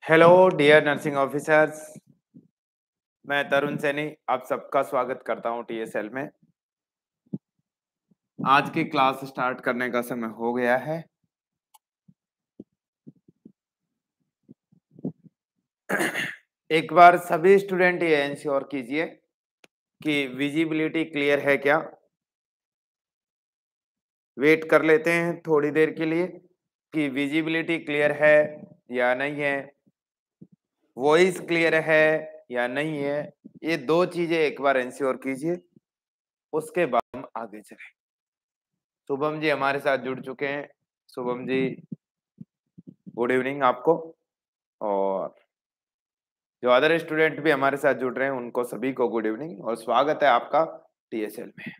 Hello dear nursing officers, मैं तरुण सैनी आप सबका स्वागत करता हूं टीएसएल में। आज की क्लास स्टार्ट करने का समय हो गया है। एक बार सभी स्टूडेंट ये इंश्योर कीजिए कि विजिबिलिटी क्लियर है क्या। वेट कर लेते हैं थोड़ी देर के लिए कि विजिबिलिटी क्लियर है या नहीं है, वॉइस क्लियर है या नहीं है। ये दो चीजें एक बार इंश्योर कीजिए, उसके बाद हम आगे चलें। शुभम जी हमारे साथ जुड़ चुके हैं। शुभम जी गुड इवनिंग आपको, और जो अदर स्टूडेंट भी हमारे साथ जुड़ रहे हैं उनको सभी को गुड इवनिंग और स्वागत है आपका टीएसएल में।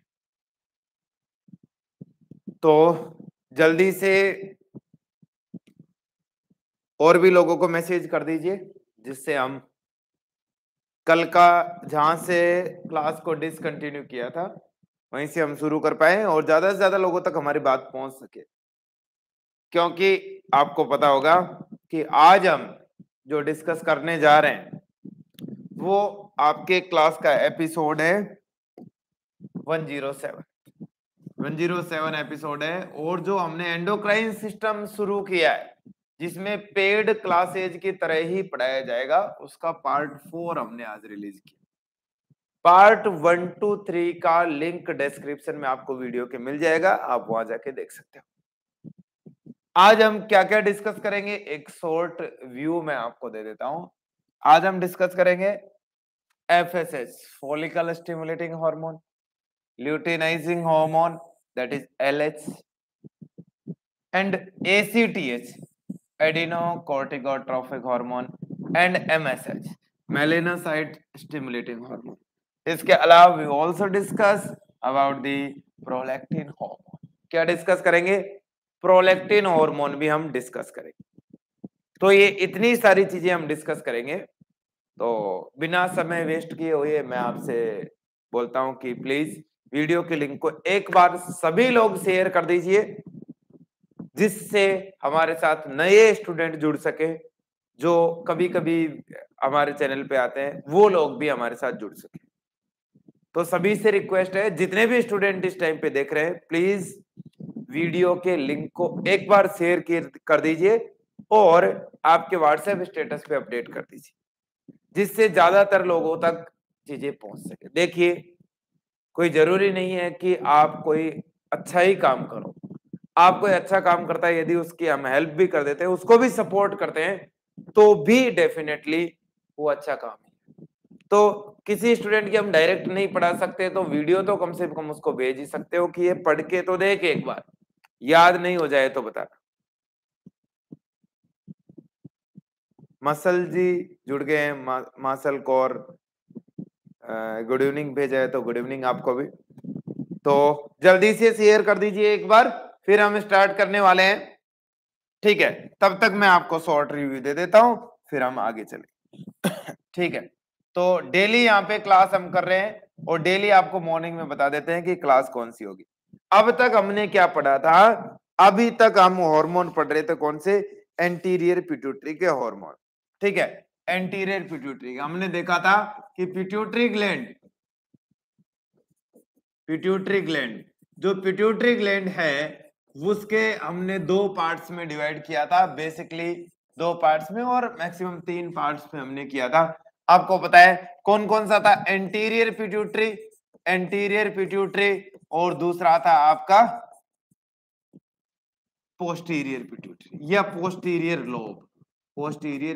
तो जल्दी से और भी लोगों को मैसेज कर दीजिए जिससे हम कल का जहां से क्लास को डिसकंटिन्यू किया था वहीं से हम शुरू कर पाए और ज्यादा से ज्यादा लोगों तक हमारी बात पहुंच सके। क्योंकि आपको पता होगा कि आज हम जो डिस्कस करने जा रहे हैं वो आपके क्लास का एपिसोड है 107 107 एपिसोड है। और जो हमने एंडोक्राइन सिस्टम शुरू किया है जिसमें पेड क्लासेज की तरह ही पढ़ाया जाएगा, उसका पार्ट 4 हमने आज रिलीज किया। पार्ट 1 to 3 का लिंक डिस्क्रिप्शन में आपको वीडियो के मिल जाएगा, आप वहां जाके देख सकते हो। आज हम क्या क्या डिस्कस करेंगे, एक शॉर्ट व्यू मैं आपको दे देता हूं। आज हम डिस्कस करेंगे FSH follicle stimulating hormone, luteinizing hormone that is LH, and ACTH adenocorticotropic hormone and MSH melanocyte stimulating hormone. इसके अलावा we also discuss about the prolactin hormone. क्या डिस्कस करेंगे? प्रोलैक्टिन हार्मोन भी हम डिस्कस करेंगे। तो ये इतनी सारी चीजें हम डिस्कस करेंगे। तो बिना समय वेस्ट किए हुए मैं आपसे बोलता हूं कि प्लीज वीडियो के लिंक को एक बार सभी लोग शेयर कर दीजिए जिससे हमारे साथ नए स्टूडेंट जुड़ सके, जो कभी कभी हमारे चैनल पे आते हैं वो लोग भी हमारे साथ जुड़ सके। तो सभी से रिक्वेस्ट है, जितने भी स्टूडेंट इस टाइम पे देख रहे हैं प्लीज वीडियो के लिंक को एक बार शेयर कर दीजिए और आपके व्हाट्सएप स्टेटस पे अपडेट कर दीजिए जिससे ज्यादातर लोगों तक चीजें पहुंच सके। देखिए, कोई जरूरी नहीं है कि आप कोई अच्छा ही काम करो। आप कोई अच्छा काम करता है, यदि उसकी हम हेल्प भी कर देते हैं, उसको भी सपोर्ट करते हैं, तो भी डेफिनेटली वो अच्छा काम है। तो किसी स्टूडेंट की हम डायरेक्ट नहीं पढ़ा सकते, तो वीडियो तो कम से कम उसको भेज ही सकते हो कि ये पढ़ के तो देख एक बार, याद नहीं हो जाए तो बताना। मसल जी जुड़ गए हैं, मासल कौर गुड इवनिंग भेजा है, तो गुड इवनिंग आपको भी। तो जल्दी से शेयर कर दीजिए एक बार, फिर हम स्टार्ट करने वाले हैं। ठीक है, तब तक मैं आपको शॉर्ट रिव्यू दे देता हूं, फिर हम आगे चले। ठीक है, तो डेली यहाँ पे क्लास हम कर रहे हैं और डेली आपको मॉर्निंग में बता देते हैं कि क्लास कौन सी होगी। अब तक हमने क्या पढ़ा था? अभी तक हम हार्मोन पढ़ रहे थे, कौन से? एंटीरियर पिट्यूटरी के हार्मोन। ठीक है, एंटीरियर पिट्यूटरी हमने देखा था कि पिट्यूटरी ग्लैंड जो पिट्यूटरी ग्लैंड है उसके हमने दो पार्ट्स में डिवाइड किया था, बेसिकली दो पार्ट्स में, और मैक्सिमम तीन पार्ट्स में हमने किया था। आपको पता है कौन कौन सा था? एंटीरियर पिट्यूटरी और दूसरा था आपका पोस्टीरियर पिट्यूटरी या पोस्टीरियर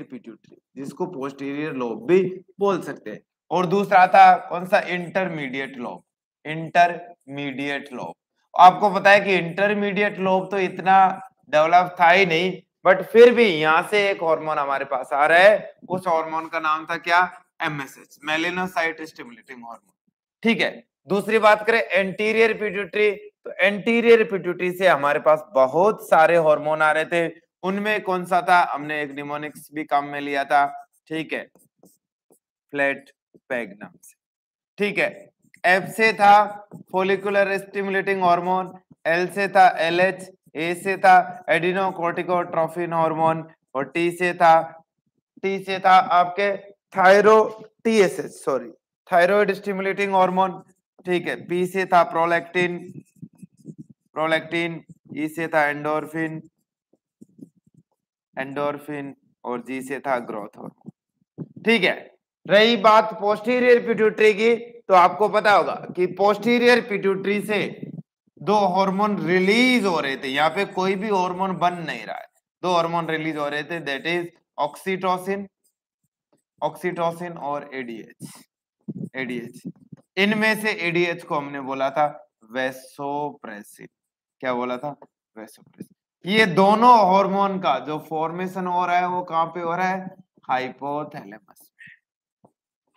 पिट्यूटरी, जिसको पोस्टीरियर लोब भी बोल सकते हैं। और दूसरा था कौन सा? Intermediate lobe. आपको पता है कि इंटरमीडिएट लोब तो इतना डेवलप था ही नहीं, बट फिर भी यहां से एक हार्मोन हमारे पास आ रहा है। उस हार्मोन का नाम था क्या? MSH, melanocyte stimulating hormone. ठीक है, दूसरी बात करें एंटीरियर पिट्यूटरी, तो एंटीरियर पिट्यूटरी से हमारे पास बहुत सारे हार्मोन आ रहे थे। उनमें कौन सा था? हमने एक निमोनिक्स भी काम में लिया था। ठीक है, फ्लैट पैग नाम से। ठीक है, एफ से था फोलिकुलर स्टिमुलेटिंग हार्मोन, एल से था LH, ए से था एडिनोकोर्टिकोट्रोफिन हार्मोन और टी से था टी से था आपके थायराइड स्टिमुलेटिंग हार्मोन, ठीक है। पी से था प्रोलैक्टिन, ई से था एंडोर्फिन, और जी से था ग्रोथ हार्मोन, ठीक है। रही बात पोस्टीरियर पिट्यूटरी की, तो आपको पता होगा कि पोस्टीरियर पिट्यूटरी से दो हार्मोन रिलीज हो रहे थे, यहाँ पे कोई भी हार्मोन बन नहीं रहा है, दो हार्मोन रिलीज हो रहे थे, दैट इज ऑक्सीटोसिन और एडीएच। इनमें से एडीएच को हमने बोला था वैसोप्रेसिन। क्या बोला था? वैसोप्रेसिन। ये दोनों हार्मोन का जो फॉर्मेशन हो रहा है वो कहां पे हो रहा है?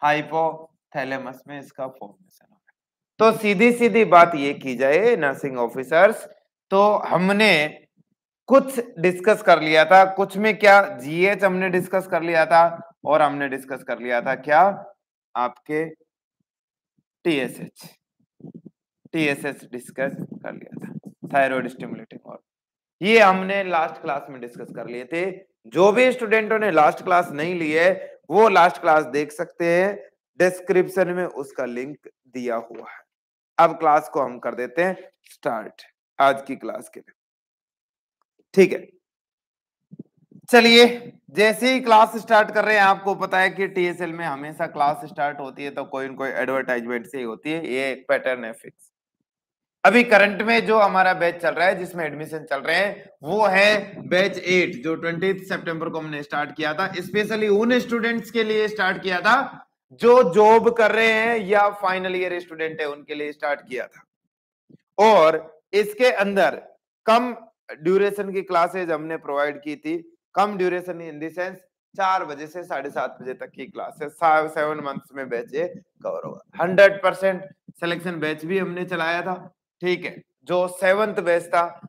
हाइपोथैलेमस में इसका फॉर्मेशन हो रहा है। तो सीधी सीधी बात ये की जाए नर्सिंग ऑफिसर्स, तो हमने कुछ डिस्कस कर लिया था, कुछ में क्या जीएच हमने डिस्कस कर लिया था, और हमने डिस्कस कर लिया था क्या आपके टीएसएच डिस्कस कर लिया था, थायराइड स्टिमुलेटिंग हार्मोन। ये हमने लास्ट क्लास में डिस्कस कर लिए थे। जो भी स्टूडेंटों ने लास्ट क्लास नहीं ली है वो लास्ट क्लास देख सकते हैं, डिस्क्रिप्शन में उसका लिंक दिया हुआ है। अब क्लास को हम कर देते हैं स्टार्ट, आज की क्लास के लिए, ठीक है। चलिए, जैसे ही क्लास स्टार्ट कर रहे हैं, आपको पता है कि टीएसएल में हमेशा क्लास स्टार्ट होती है तो कोई न कोई एडवर्टाइजमेंट से ही होती है, ये एक पैटर्न है फिक्स। अभी करंट में जो हमारा बैच चल रहा है, जिसमें एडमिशन चल रहे हैं, वो है बैच 8, जो 20 सितंबर को हमने स्टार्ट किया था। स्पेशली उन स्टूडेंट्स के लिए स्टार्ट किया था जो जॉब कर रहे हैं या फाइनल ईयर स्टूडेंट है, उनके लिए स्टार्ट किया था। और इसके अंदर कम ड्यूरेशन की क्लासेज हमने प्रोवाइड की थी। कम ड्यूरेशन इन द सेंस 4 बजे से 7:30 बजे तक की क्लासेस, 7 मंथ्स में बैच ये कवर होगा। 100% सिलेक्शन बैच भी हमने चलाया था, ठीक है, जो 7th बैच था।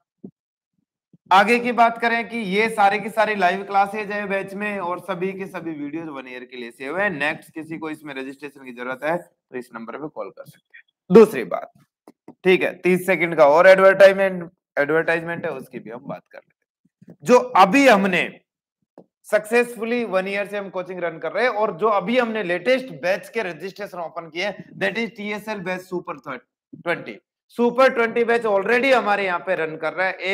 आगे की बात करें कि ये सारी की सारी लाइव क्लासेज है बैच में, और सभी के सभी वीडियोस 1 ईयर के लिए सेव है। नेक्स्ट किसी को इसमें रजिस्ट्रेशन की जरूरत है तो इस नंबर पे कॉल कर सकते हैं। दूसरी बात, ठीक है, 30 सेकंड का और एडवर्टाइजमेंट है, उसकी भी हम बात कर लेते हैं। जो अभी हमने सक्सेसफुली 1 ईयर से हम कोचिंग रन कर रहे हैं, और जो अभी हमने लेटेस्ट बैच के रजिस्ट्रेशन ओपन किए, that is TSL batch super 20 batch already हमारे यहाँ पे रन कर रहा है।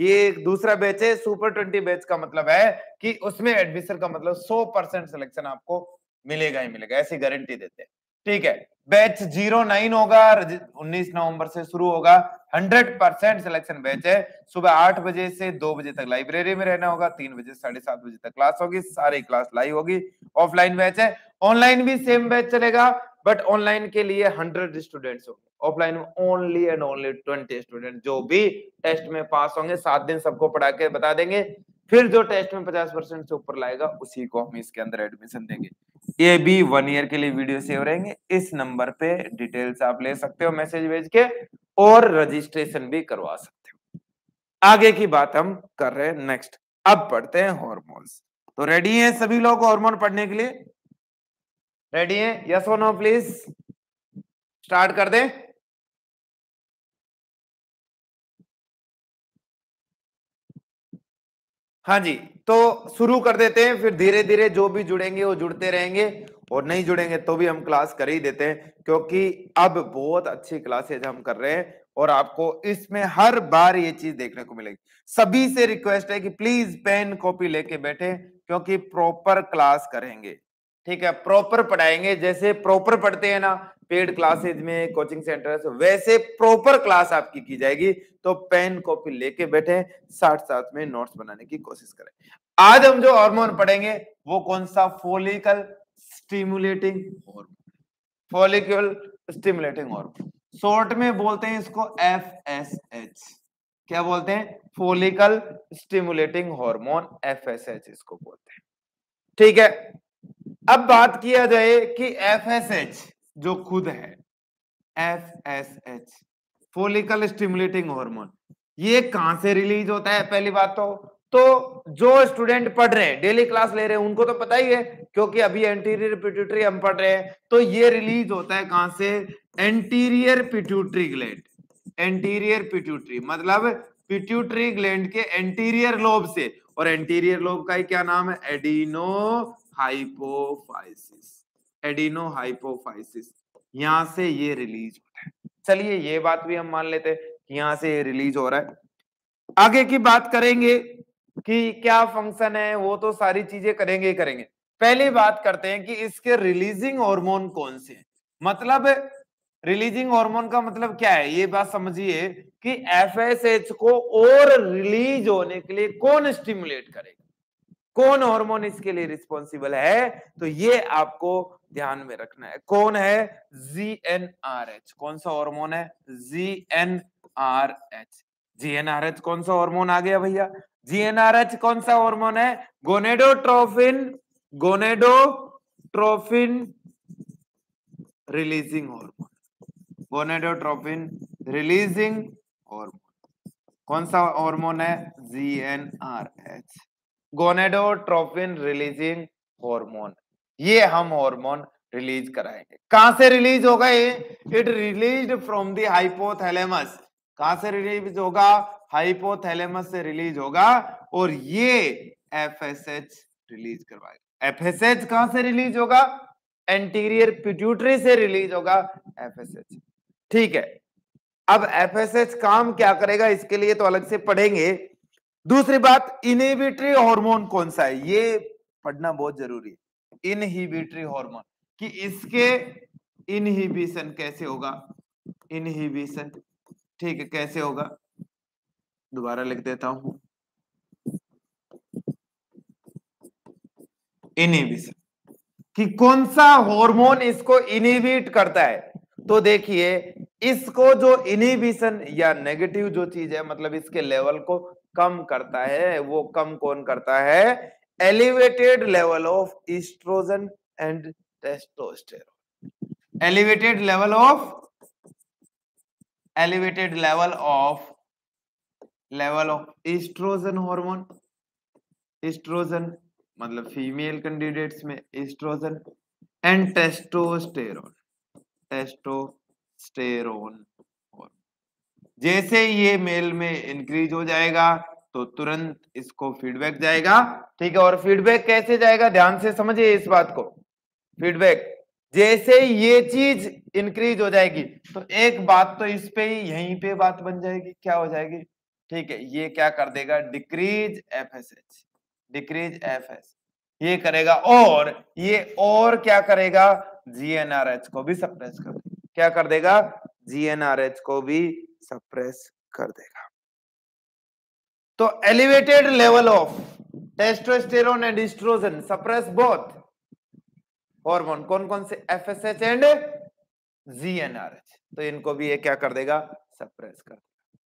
ये एक दूसरा बैच है। सुपर 20 बैच का मतलब है कि उसमें एडमिशन का मतलब 100% सिलेक्शन आपको मिलेगा ही मिलेगा, ऐसी गारंटी देते हैं, ठीक है। बैच 09 होगा, 19 नवंबर से शुरू होगा। 100% सिलेक्शन बैच है। सुबह 8 बजे से 2 बजे तक लाइब्रेरी में रहना होगा, 3 बजे से 7:30 बजे तक क्लास होगी, सारी क्लास लाइव होगी। ऑफलाइन बैच है, ऑनलाइन भी सेम बैच चलेगा, बट ऑनलाइन के लिए 100 स्टूडेंट्स होंगे, ऑफलाइन में ओनली एंड ओनली 20 स्टूडेंट। जो भी टेस्ट में पास होंगे 7 दिन सबको पढ़ा के बता देंगे, फिर जो टेस्ट में 50% से ऊपर लाएगा उसी को हम इसके अंदर एडमिशन देंगे। ये भी 1 ईयर के लिए वीडियो सेव रहेंगे। इस नंबर पे डिटेल्स आप ले सकते हो मैसेज भेज के, और रजिस्ट्रेशन भी करवा सकते हो। आगे की बात हम कर रहे हैं नेक्स्ट। अब पढ़ते हैं हॉर्मोन्स। तो रेडी हैं सभी लोग हॉर्मोन पढ़ने के लिए? रेडी हैं? यस और नो प्लीज, स्टार्ट कर दें। हाँ जी, तो शुरू कर देते हैं, फिर धीरे धीरे जो भी जुड़ेंगे वो जुड़ते रहेंगे, और नहीं जुड़ेंगे तो भी हम क्लास कर ही देते हैं, क्योंकि अब बहुत अच्छी क्लासेज हम कर रहे हैं और आपको इसमें हर बार ये चीज देखने को मिलेगी। सभी से रिक्वेस्ट है कि प्लीज पेन कॉपी लेके बैठे, क्योंकि प्रॉपर क्लास करेंगे, ठीक है, प्रॉपर पढ़ाएंगे। जैसे प्रॉपर पढ़ते हैं ना पेड क्लासेज में, कोचिंग सेंटर, वैसे प्रॉपर क्लास आपकी की जाएगी। तो पेन कॉपी लेके बैठे, साथ साथ में नोट्स बनाने की कोशिश करें। आज हम जो हार्मोन पढ़ेंगे वो कौन सा? Follicle stimulating hormone. Follicle stimulating hormone, short में बोलते हैं इसको FSH। क्या बोलते हैं? फॉलिकल स्टिमुलेटिंग हार्मोन, FSH इसको बोलते हैं, ठीक है। अब बात किया जाए कि FSH जो खुद है, FSH फॉलिकल स्टिमुलेटिंग हार्मोन, ये कहां से रिलीज होता है? पहली बात तो जो स्टूडेंट पढ़ रहे हैं, डेली क्लास ले रहे हैं, उनको तो पता ही है, क्योंकि अभी एंटीरियर पिट्यूटरी हम पढ़ रहे हैं। तो ये रिलीज होता है कहां से? Anterior pituitary gland. Anterior pituitary मतलब पिट्यूटरी ग्लैंड के एंटीरियर लोब से, और एंटीरियर लोब का ही क्या नाम है? एडिनो हाइपोफाइसिस, एडिनो हाइपोफाइसिस, यहां से ये रिलीज होता है। चलिए ये बात भी हम मान लेते हैं कि यहां से ये रिलीज हो रहा है। आगे की बात करेंगे कि क्या फंक्शन है, वो तो सारी चीजें करेंगे ही करेंगे। पहली बात करते हैं कि इसके रिलीजिंग हार्मोन कौन से हैं। मतलब रिलीजिंग हार्मोन का मतलब क्या है, ये बात समझिए कि एफएसएच को और रिलीज होने के लिए कौन स्टिमुलेट करेगा, कौन हार्मोन इसके लिए रिस्पॉन्सिबल है, तो ये आपको ध्यान में रखना है। कौन है, जीएनआरएच। कौन सा हार्मोन है, जीएनआरएच। जीएनआरएच कौन सा हार्मोन आ गया भैया, जीएनआरएच कौन सा हार्मोन है, gonadotrophin, gonadotrophin releasing hormone, gonadotrophin releasing hormone. कौन सा हार्मोन है, जीएनआरएच, गोनेडोट्रोफिन रिलीजिंग हार्मोन। ये हम हार्मोन रिलीज कराएंगे। कहां से रिलीज होगा ये, it released from the hypothalamus. कहां से रिलीज होगा, हाइपोथैलेमस से रिलीज होगा, और ये एफएसएच रिलीज करवाएगा। एफएसएच कहां से रिलीज होगा, एंटीरियर पिट्यूटरी से रिलीज होगा एफएसएच। ठीक है, अब एफएसएच काम क्या करेगा इसके लिए तो अलग से पढ़ेंगे। दूसरी बात, इनहिबिटरी हार्मोन कौन सा है, ये पढ़ना बहुत जरूरी है। इनहिबिटरी हार्मोन कि इसके इनहिबिशन कैसे होगा, इनहिबिशन, ठीक है, कैसे होगा, दोबारा लिख देता हूं, इनहिबिशन कि कौन सा हार्मोन इसको इनहिबिट करता है। तो देखिए, इसको जो इनहिबिशन या नेगेटिव जो चीज है, मतलब इसके लेवल को कम करता है, वो कम कौन करता है, elevated level of oestrogen and testosterone. Elevated level of, elevated level of oestrogen hormone, oestrogen मतलब फीमेल कैंडिडेट्स में ईस्ट्रोजन, एंड टेस्टोस्टेरोन, टेस्टोस्टेरोन। जैसे ये मेल में इंक्रीज हो जाएगा तो तुरंत इसको फीडबैक जाएगा। ठीक है, और फीडबैक कैसे जाएगा, ध्यान से समझिए इस बात को। फीडबैक जैसे ये चीज इंक्रीज हो जाएगी तो एक बात तो इस पे ही यहीं पे बात बन जाएगी, क्या हो जाएगी, ठीक है, ये क्या कर देगा, डिक्रीज एफएसएच, डिक्रीज एफएस ये करेगा, और ये और क्या करेगा, जीएनआरएच को भी सप्रेस कर देगा। क्या कर देगा, जीएनआरएच को भी सप्रेस कर देगा। तो elevated level of testosterone and oestrogen suppress both hormone, कौन कौन से, एफएसएच एंड जीएनआरएच, तो इनको भी ये क्या कर देगा, सप्रेस कर देगा।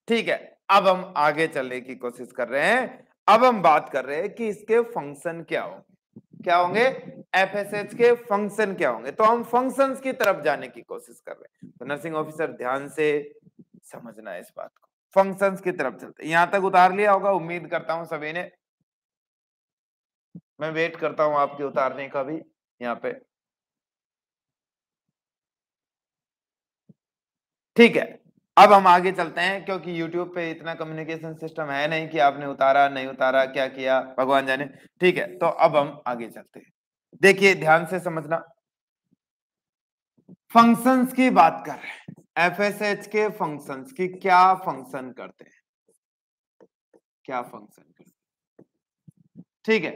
ठीक है, अब हम आगे चलने की कोशिश कर रहे हैं। अब हम बात कर रहे हैं कि इसके फंक्शन क्या होंगे, क्या होंगे, एफएसएच के फंक्शन क्या होंगे। तो हम फंक्शंस की तरफ जाने की कोशिश कर रहे हैं, तो नर्सिंग ऑफिसर ध्यान से समझना है इस बात को। फंक्शंस की तरफ चलते, यहां तक उतार लिया होगा उम्मीद करता हूं सभी ने, मैं वेट करता हूं आपके उतारने का भी यहाँ पे। ठीक है, अब हम आगे चलते हैं, क्योंकि YouTube पे इतना कम्युनिकेशन सिस्टम है नहीं कि आपने उतारा नहीं उतारा क्या किया भगवान जाने। ठीक है, तो अब हम आगे चलते हैं, देखिए ध्यान से समझना। फंक्शंस की बात कर रहे हैं, एफएसएच के फंक्शंस की, क्या फंक्शन करते हैं, क्या फंक्शन करते हैं। ठीक है,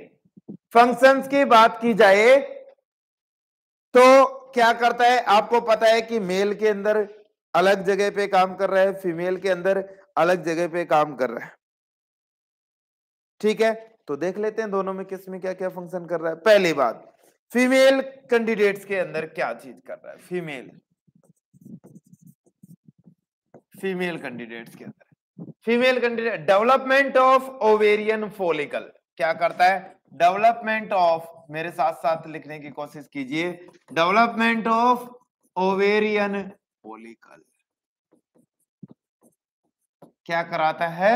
फंक्शंस की बात की जाए तो क्या करता है, आपको पता है कि मेल के अंदर अलग जगह पे काम कर रहा है, फीमेल के अंदर अलग जगह पे काम कर रहा है। ठीक है, तो देख लेते हैं दोनों में किस में क्या क्या फंक्शन कर रहा है। पहली बात, फीमेल कैंडिडेट्स के अंदर क्या चीज कर रहा है, फीमेल, फीमेल कैंडिडेट्स के अंदर, female candidate development of ovarian follicle, क्या करता है, डेवलपमेंट ऑफ, मेरे साथ साथ लिखने की कोशिश कीजिए, डेवलपमेंट ऑफ ओवेरियन फॉलिकल, क्या कराता है,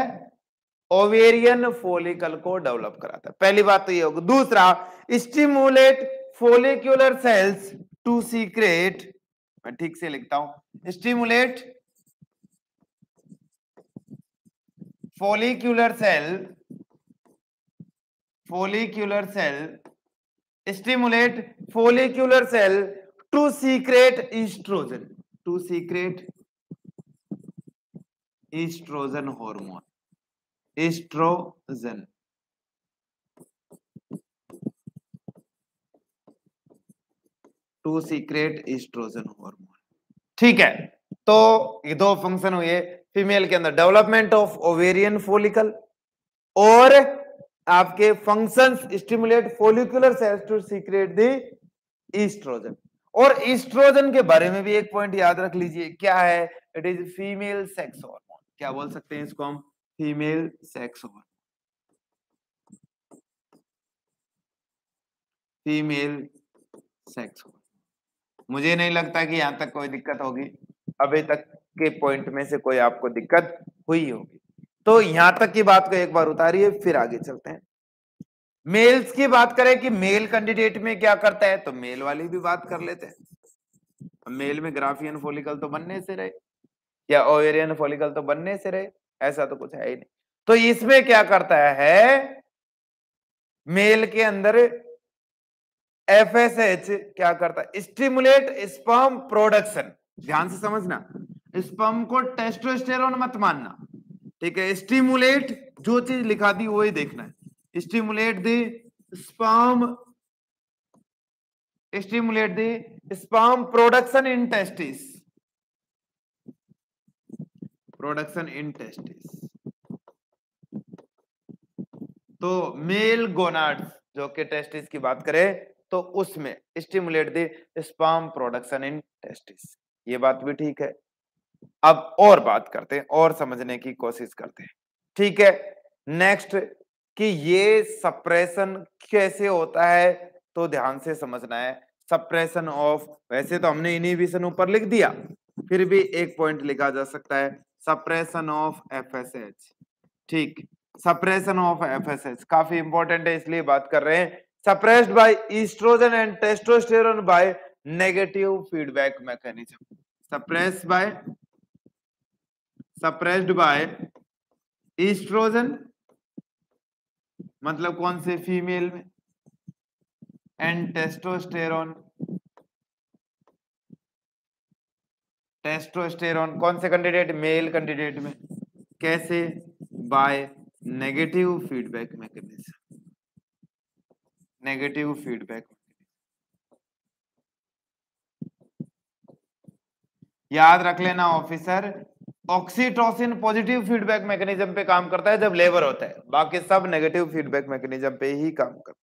ओवेरियन फॉलिकल को डेवलप कराता है। पहली बात तो ये होगी। दूसरा, stimulate follicular cells to secrete, मैं ठीक से लिखता हूं, stimulate follicular cell, follicular cell stimulate follicular cell to secrete oestrogen, to secrete oestrogen hormone, oestrogen, to secrete oestrogen hormone. ठीक है, तो ये दो फंक्शन हुए फीमेल के अंदर, डेवलपमेंट ऑफ ओवेरियन फॉलिकल और आपके functions stimulate follicular cells to secrete the estrogen. और ईस्ट्रोजन के बारे में भी एक पॉइंट याद रख लीजिए, क्या है? It is female sex hormone. क्या बोल सकते हैं इसको हम? Female sex hormone, female sex hormone. मुझे नहीं लगता कि यहां तक कोई दिक्कत होगी, अभी तक के पॉइंट में से कोई आपको दिक्कत हुई होगी। तो यहां तक की बात को एक बार उतारिए, फिर आगे चलते हैं। मेल्स की बात करें कि मेल कैंडिडेट में क्या करता है, तो मेल वाली भी बात कर लेते हैं। मेल में ग्राफियन फॉलिकल तो बनने से रहे या ओवेरियन फॉलिकल तो बनने से रहे, ऐसा तो कुछ है ही नहीं। तो इसमें क्या करता है, मेल के अंदर एफएसएच क्या करता है? Stimulate sperm production. ध्यान से समझना, स्पर्म को टेस्टोस्टेरोन मत मानना, ठीक है? स्टिमुलेट, जो चीज लिखा दी वही देखना है। Stimulate the sperm, stimulate the sperm production in testis, production in testis. तो मेल गोनाड्स जो कि टेस्टिस की बात करें तो उसमें stimulate the sperm production in testis, ये बात भी ठीक है। अब और बात करते हैं और समझने की कोशिश करते हैं, ठीक है? नेक्स्ट कि ये सप्रेशन कैसे होता है, तो ध्यान से समझना है। सप्रेशन ऑफ, वैसे तो हमने इनहिबिशन ऊपर लिख दिया, फिर भी एक पॉइंट लिखा जा सकता है, सप्रेशन ऑफ एफएसएच। ठीक, सप्रेशन ऑफ एफएसएच काफी इंपॉर्टेंट है, इसलिए बात कर रहे हैं। Suppressed by estrogen and testosterone by negative feedback mechanism. Suppressed by, suppressed by estrogen मतलब कौन से? फीमेल में, एंड टेस्टोस्टेरोन, टेस्टोस्टेरोन कौन से कैंडिडेट? मेल कैंडिडेट में। कैसे? Bye negative feedback mechanism, negative feedback. याद रख लेना officer, oxytocin positive feedback mechanism पे काम करता है जब लेबर होता है, बाकी सब नेगेटिव फीडबैक मैकेनिज्म पे ही काम करता है।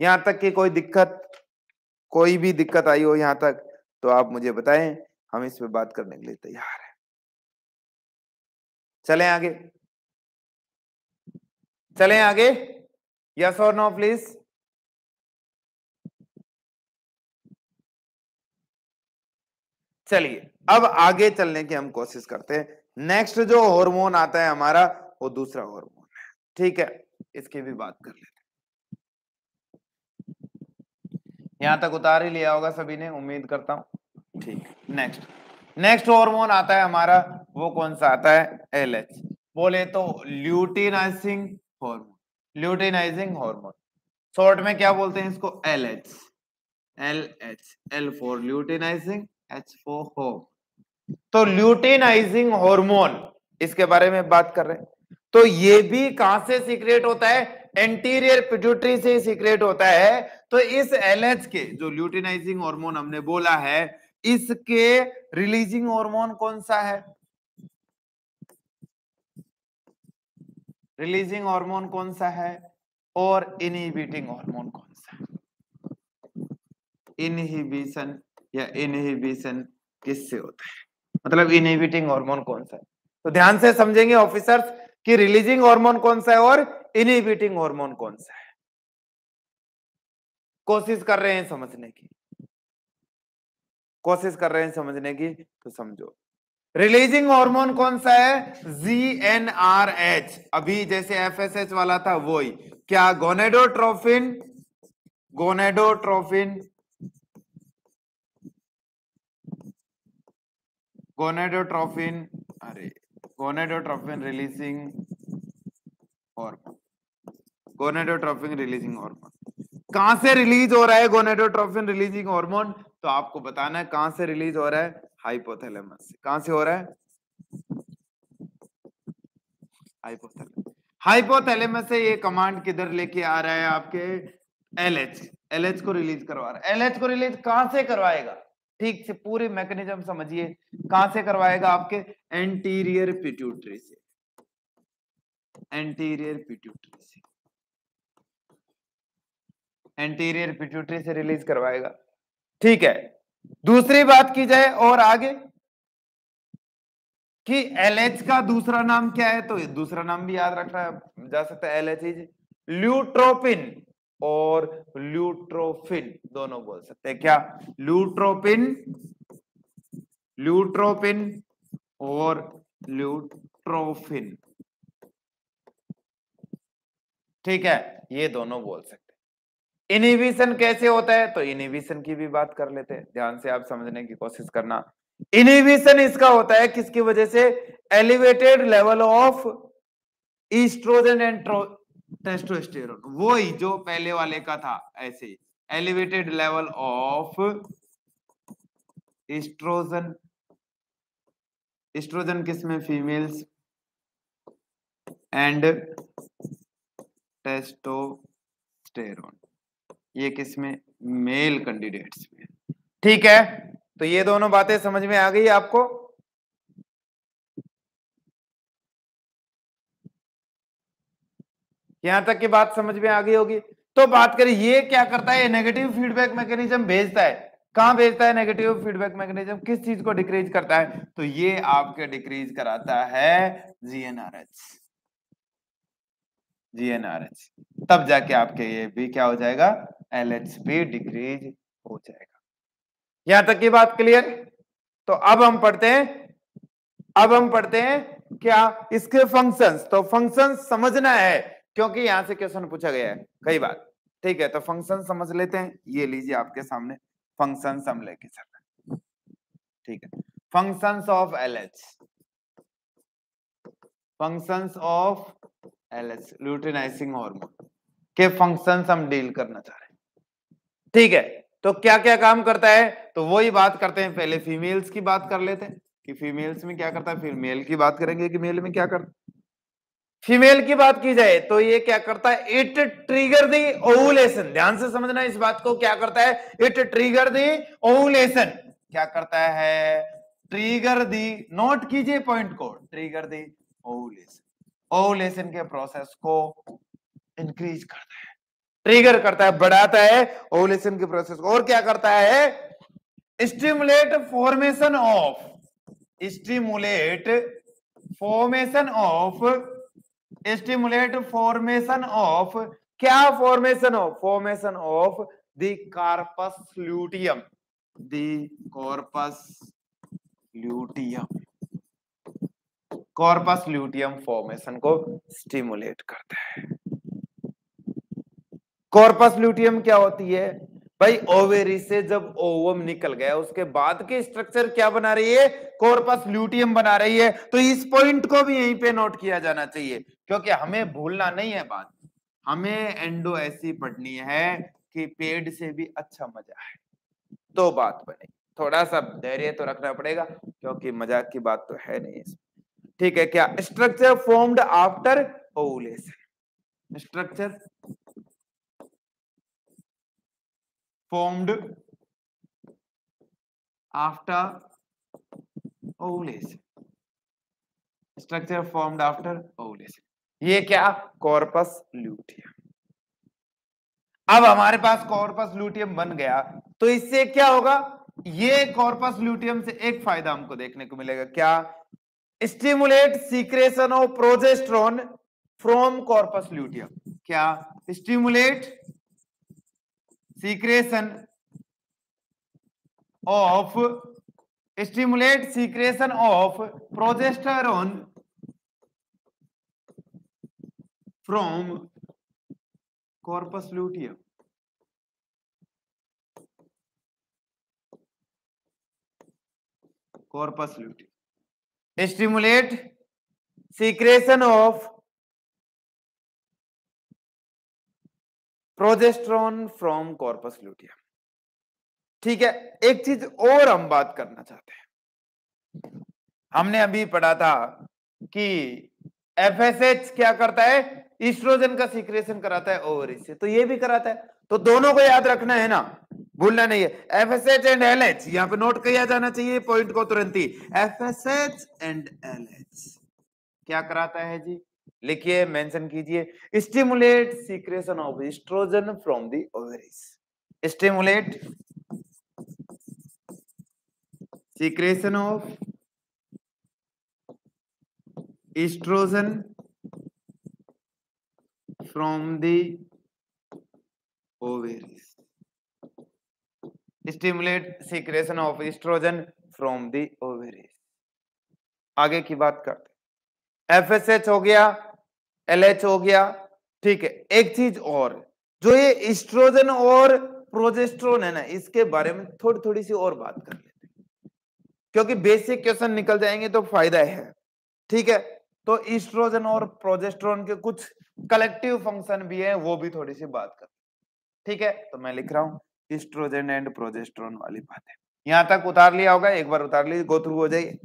यहां तक कि कोई दिक्कत, कोई भी दिक्कत आई हो यहां तक, तो आप मुझे बताएं, हम इस पे बात करने के लिए तैयार हैं। चलें आगे, चलें आगे, यस और नो प्लीज। चलिए अब आगे चलने की हम कोशिश करते हैं। नेक्स्ट जो हार्मोन आता है हमारा, वो दूसरा हार्मोन है, ठीक है? इसकी भी बात कर लेते हैं। यहां तक उतार ही लिया होगा सभी ने, उम्मीद करता हूं। ठीक, नेक्स्ट, नेक्स्ट हार्मोन आता है हमारा, वो कौन सा आता है? एलएच, बोले तो luteinizing hormone, luteinizing hormone. Short में क्या बोलते हैं इसको? LH, LH, L for luteinising, H for home. तो ल्यूटिनाइजिंग हार्मोन, इसके बारे में बात कर रहे हैं। तो ये भी कहां से सीक्रेट होता है? एंटीरियर पिट्यूटरी से सीक्रेट होता है। तो इस एलएच के, जो ल्यूटिनाइजिंग हार्मोन हमने बोला है, इसके रिलीजिंग हार्मोन कौन सा है? रिलीजिंग हार्मोन कौन सा है? और इनहिबिटिंग हार्मोन कौन सा है? इनहिबिशन या इनहिबिशन किससे होता है, मतलब इनहिबिटिंग हार्मोन कौन सा है? तो ध्यान से समझेंगे ऑफिसर्स कि रिलीजिंग हार्मोन कौन सा है और इनहिबिटिंग हार्मोन कौन सा है। कोशिश कर रहे हैं समझने की, कोशिश कर रहे हैं समझने की, तो समझो। रिलीजिंग हार्मोन कौन सा है? GnRH, अभी जैसे एफएसएच वाला था वही। क्या? गोनेडोट्रोफिन, गोनेडोट्रोफिन, गोनेडोट्रोफिन, अरे gonadotrophin releasing hormone, gonadotrophin releasing hormone. कहां से रिलीज हो रहा है गोनेडोट्रोपिन रिलीजिंग हार्मोन? तो आपको बताना है कहां से रिलीज हो रहा है, हाइपोथैलेमस से। कहां से हो रहा है? हाइपोथैलेमस। हाइपोथैलेमस से ये कमांड किधर लेके आ रहा है आपके, एलएच, एलएच को रिलीज करवा रहा है। एलएच को रिलीज कहां से करवाएगा, ठीक से पूरी मैकेनिज्म समझिए, कहां से करवाएगा, आपके एंटीरियर पिट्यूटरी से, एंटीरियर पिट्यूटरी से, एंटीरियर पिट्यूटरी से रिलीज करवाएगा। ठीक है, दूसरी बात की जाए और आगे कि एलएच का दूसरा नाम क्या है, तो दूसरा नाम भी याद रखना जा सकता है, एलएच इज ल्यूट्रोपिन और ल्यूट्रोफिन दोनों बोल सकते हैं। क्या? ल्यूट्रोपिन, ल्यूट्रोपिन और ल्यूट्रोफिन। ठीक है, ये दोनों बोल सकते हैं। इनहिबिशन कैसे होता है, तो इनहिबिशन की भी बात कर लेते हैं, ध्यान से आप समझने की कोशिश करना। इनहिबिशन इसका होता है किसकी वजह से, elevated level of oestrogen and testosterone, वो ही जो पहले वाले का था, ऐसे elevated level of estrogen, estrogen किसमें, फीमेल्स, एंड टेस्टोस्टेरोन ये किसमें, मेल कैंडिडेट्स में। ठीक है, तो ये दोनों बातें समझ में आ गई आपको? यहां तक की बात समझ में आ गई होगी। तो बात करें ये क्या करता है, नेगेटिव फीडबैक मैकेनिज्म भेजता है, कहां भेजता है नेगेटिव फीडबैक मैकेनिज्म, किस चीज को डिक्रीज करता है, तो ये आपके डिक्रीज कराता है जीएनआरएच, जीएनआरएच, तब जाके आपके ये भी क्या हो जाएगा, एलएच भी डिक्रीज हो जाएगा। यहां तक की बात क्लियर? तो अब हम पढ़ते हैं, अब हम पढ़ते हैं क्या, इसके फंक्शंस। तो फंक्शंस समझना है क्योंकि यहां से क्वेश्चन पूछा गया है कई बार। ठीक है, तो फंक्शन समझ लेते हैं, ये लीजिए आपके सामने फंक्शंस हम लेके चल रहे हैं। ठीक है, functions of LH, functions of LH luteinizing hormone के फंक्शंस हम डील करना चाह रहे हैं। ठीक है, तो क्या क्या काम करता है, तो वही बात करते हैं, पहले फीमेल्स की बात कर लेते हैं कि फीमेल्स में क्या करता है, फिर मेल की बात करेंगे कि मेल में क्या करता है। फीमेल की बात की जाए तो ये क्या करता है, इट ट्रिगर दी ओवुलेशन, ध्यान से समझना इस बात को, क्या करता है, इट ट्रिगर दी ओवुलेशन, क्या करता है, ट्रिगर दी, नोट कीजिए पॉइंट को, ट्रिगर दी ओवुलेशन, ओवुलेशन के प्रोसेस को इंक्रीज करता है, ट्रिगर करता है, बढ़ाता है ओवुलेशन के प्रोसेस को। और क्या करता है, stimulate formation of, stimulate formation of, stimulate formation of, क्या formation of, formation of the corpus luteum, the corpus luteum, corpus luteum formation को स्टिमुलेट करता है। कॉर्पस ल्यूटियम क्या होती है भाई, ओवेरी से जब ओवम निकल गया उसके बाद के स्ट्रक्चर क्या बना रही है, कॉर्पस ल्यूटियम बना रही है। तो इस पॉइंट को भी यहीं पे नोट किया जाना चाहिए क्योंकि हमें भूलना नहीं है बात, हमें एंडो ऐसी पढ़नी है कि पेड़ से भी अच्छा मजा है, तो बात बनेगी। थोड़ा सा धैर्य तो रखना पड़ेगा क्योंकि मजाक की बात तो है नहीं इसमें। ठीक है, क्या structure formed after ovulation, structure formed after ovulation, structure formed after ovulation, ये क्या, कॉर्पस ल्यूटियम। अब हमारे पास कॉर्पस ल्यूटियम बन गया तो इससे क्या होगा, ये कॉर्पस ल्यूटियम से एक फायदा हमको देखने को मिलेगा, क्या, stimulate secretion of progesterone from corpus luteum, क्या, stimulate secretion of, stimulate secretion of progesterone from corpus luteum, corpus luteum, stimulate secretion of progesterone from corpus luteum. ठीक है, एक चीज और हम बात करना चाहते हैं। हमने अभी पढ़ा था कि एफएसएच क्या करता है, ईस्ट्रोजन का सीक्रेशन कराता है ओवरी से, तो ये भी कराता है, तो दोनों को याद रखना है ना, भूलना नहीं है। एफएसएच एंड एलएच यहां पे नोट किया जाना चाहिए पॉइंट को तुरंत ही। एफएसएच एंड एलएच क्या कराता है जी, लिखिए, मेंशन कीजिए, stimulate secretion of estrogen from the ovaries. Stimulate secretion of estrogen from the ovaries, stimulate secretion of estrogen from the ovaries। आगे की बात करते हैं, एफएसएच हो गया, एलएच हो गया, ठीक है। एक चीज और, जो ये एस्ट्रोजन और प्रोजेस्टेरोन है ना, इसके बारे में थोड़ी थोड़ी सी और बात कर लेते हैं, क्योंकि बेसिक क्वेश्चन निकल जाएंगे तो फायदा है। ठीक है, तो ईस्ट्रोजन और प्रोजेस्टेरोन के कुछ कलेक्टिव फंक्शन भी है, वो भी थोड़ी सी बात कर। ठीक है, तो मैं लिख रहा हूं ईस्ट्रोजन एंड प्रोजेस्टेरोन वाली बात है। यहां तक उतार लिया होगा, एक बार उतार लीजिए, गो थ्रू हो जाइए।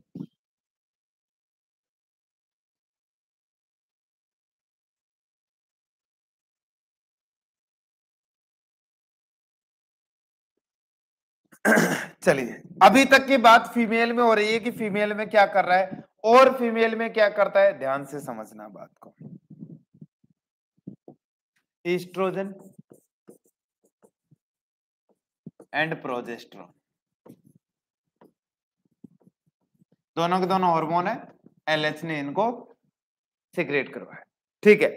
चलिए, अभी तक की बात फीमेल में हो रही है कि फीमेल में क्या कर रहा है और फीमेल में क्या करता है, ध्यान से समझना बात को। ईस्ट्रोजन एंड प्रोजेस्टेरोन दोनों के दोनों हार्मोन है, एलएच ने इनको सीक्रेट करवाया। ठीक है,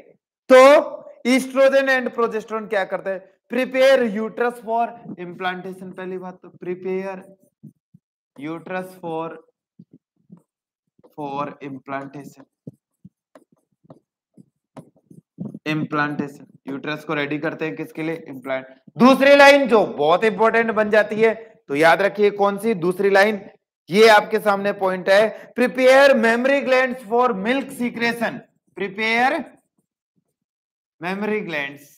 तो ईस्ट्रोजन एंड प्रोजेस्टेरोन क्या करते हैं, प्रिपेयर यूट्रस फॉर इम्प्लांटेशन। पहली बात तो prepare uterus for implantation, implantation uterus को रेडी करते हैं किसके लिए, इम्प्लांट। दूसरी लाइन जो बहुत इंपॉर्टेंट बन जाती है, तो याद रखिए कौन सी दूसरी लाइन, ये आपके सामने पॉइंट है, prepare mammary glands for milk secretion. Prepare mammary glands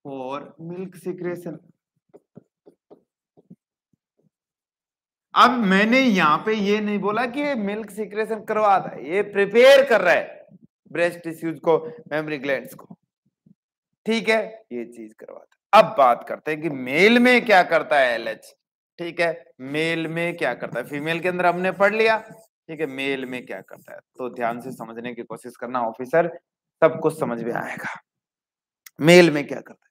for milk secretion. अब मैंने यहां पे ये नहीं बोला कि मिल्क सीक्रेशन करवाता है, ये प्रिपेयर कर रहा है ब्रेस्ट टिश्यूज को, मेमोरी ग्लैंड्स को। ठीक है, ये चीज करवाता है। अब बात करते हैं कि मेल में क्या करता है एलएच। ठीक है, मेल में क्या करता है, फीमेल के अंदर हमने पढ़ लिया। ठीक है, मेल में क्या करता है, तो ध्यान से समझने की कोशिश करना ऑफिसर, सब कुछ समझ में आएगा। मेल में क्या करता है,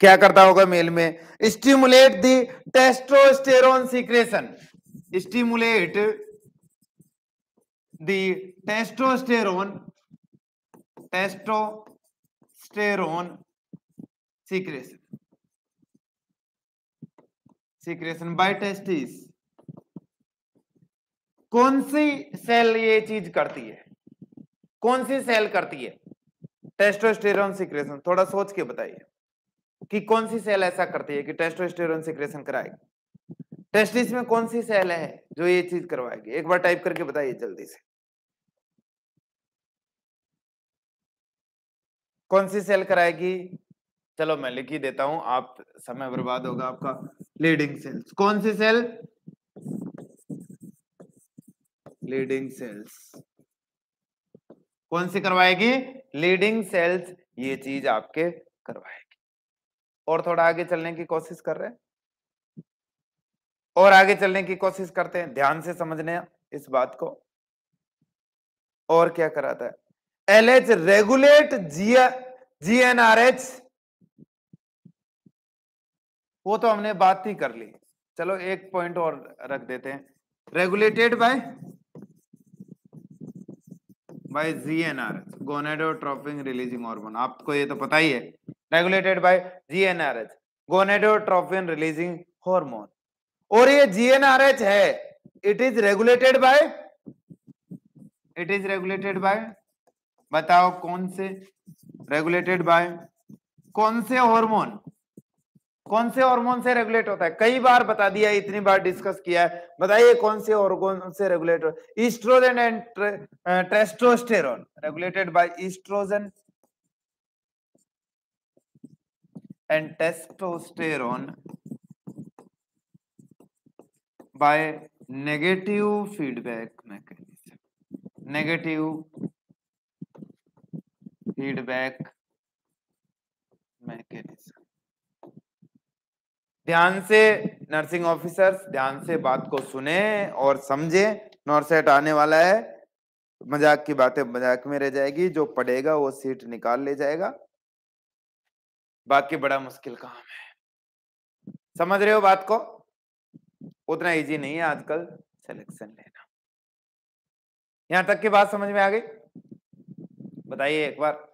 क्या करता होगा मेल में, stimulate the testosterone secretion, stimulate the testosterone secretion by testis. कौन सी सेल ये चीज करती है, कौन सी सेल करती है टेस्टोस्टेरोन सीक्रेशन, थोड़ा सोच के बताइए कि कौन सी सेल ऐसा करती है कि टेस्टोस्टेरोन सीक्रेशन कराएगी। टेस्टिस में कौन सी सेल है जो ये चीज करवाएगी, एक बार टाइप करके बताइए जल्दी से, कौन सी सेल कराएगी। चलो मैं लिख ही देता हूं, आप समय बर्बाद होगा आपका। लीडिंग सेल्स, कौन सी सेल, लीडिंग सेल्स, कौन सी करवाएगी, लीडिंग सेल्स ये चीज आपके करवाएगी। और थोड़ा आगे चलने की कोशिश कर रहे हैं, और आगे चलने की कोशिश करते हैं, ध्यान से समझने इस बात को। और क्या कराता है, एलएच रेगुलेट जीएनआरएच, वो तो हमने बात ही कर ली। चलो एक पॉइंट और रख देते हैं, regulated by GnRH, gonadotropin releasing hormone, आपको ये तो पता ही है, regulated by GnRH, gonadotropin releasing hormone. और ये जीएनआरएच है, इट इज रेगुलेटेड बाय, बताओ कौन से, रेगुलेटेड बाय कौन से हार्मोन, कौन से हार्मोन से रेगुलेट होता है? कई बार बता दिया, इतनी बार डिस्कस किया है, बताइए कौन से हार्मोन से रेगुलेट होता है? Estrogen and testosterone, regulated by estrogen and testosterone by negative feedback mechanism, negative feedback mechanism. ध्यान से नर्सिंग ऑफिसर्स, ध्यान से बात को सुने और समझे। नॉर्सेट आने वाला है, मजाक की बातें मजाक में रह जाएगी, जो पढ़ेगा वो सीट निकाल ले जाएगा, बाकी बड़ा मुश्किल काम है। समझ रहे हो बात को? उतना इजी नहीं है आजकल सिलेक्शन लेना। यहां तक की बात समझ में आ गई? बताइए एक बार।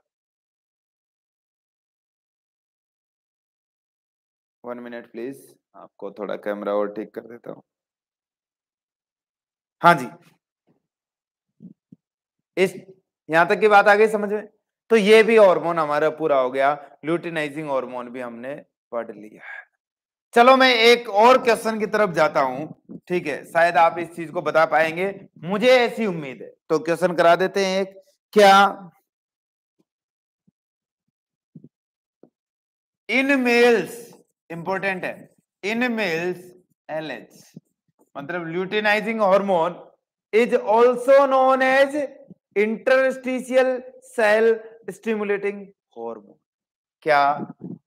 1 मिनट प्लीज, आपको थोड़ा कैमरा और ठीक कर देता हूं। हाँ जी, इस यहां तक की बात आ गई समझ में? तो ये भी हार्मोन हमारा पूरा हो गया, ल्यूटिनाइजिंग हार्मोन भी हमने पढ़ लिया है। चलो मैं एक और क्वेश्चन की तरफ जाता हूं, ठीक है? शायद आप इस चीज को बता पाएंगे, मुझे ऐसी उम्मीद है। तो क्वेश्चन करा देते हैं एक, क्या इन मेल्स, इंपॉर्टेंट है, इन मेल्स एलएच मतलब luteinizing hormone is also known as interstitial cell stimulating hormone. क्या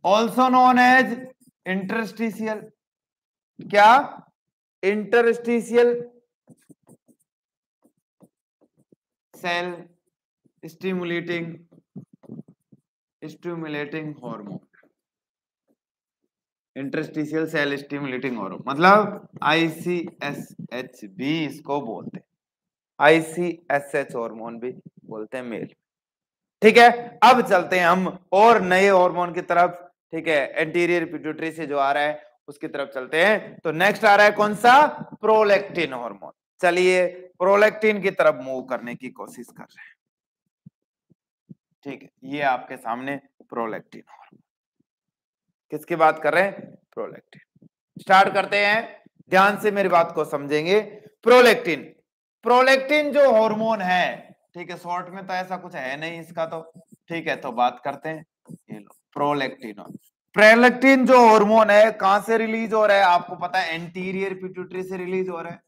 ऑल्सो नोन एज इंटरस्टिशियल, क्या interstitial cell stimulating hormone, interstitial cell stimulating hormone मतलब ICSH भी इसको बोलते हैं, ICSH हार्मोन भी बोलते हैं मेल। ठीक है, अब चलते हैं हम और नए हार्मोन की तरफ। ठीक है, एंटीरियर पिट्यूटरी से जो आ रहा है उसकी तरफ चलते हैं। तो नेक्स्ट आ रहा है कौन सा? Prolactin hormone. चलिए प्रोलैक्टिन की तरफ मूव करने की कोशिश कर रहे हैं। ठीक है, ये आपके सामने प्रोलैक्टिन हार्मोन, किसकी बात कर रहे हैं? प्रोलैक्टिन। स्टार्ट करते हैं, ध्यान से मेरी बात को समझेंगे। प्रोलैक्टिन, प्रोलैक्टिन जो हार्मोन है, ठीक है, शॉर्ट में तो ऐसा कुछ है नहीं इसका तो, ठीक है, तो बात करते हैं। ये लो प्रोलैक्टिन। प्रोलैक्टिन जो हार्मोन है कहां से रिलीज हो रहा है? आपको पता है एंटीरियर पिट्यूटरी से रिलीज हो रहा है,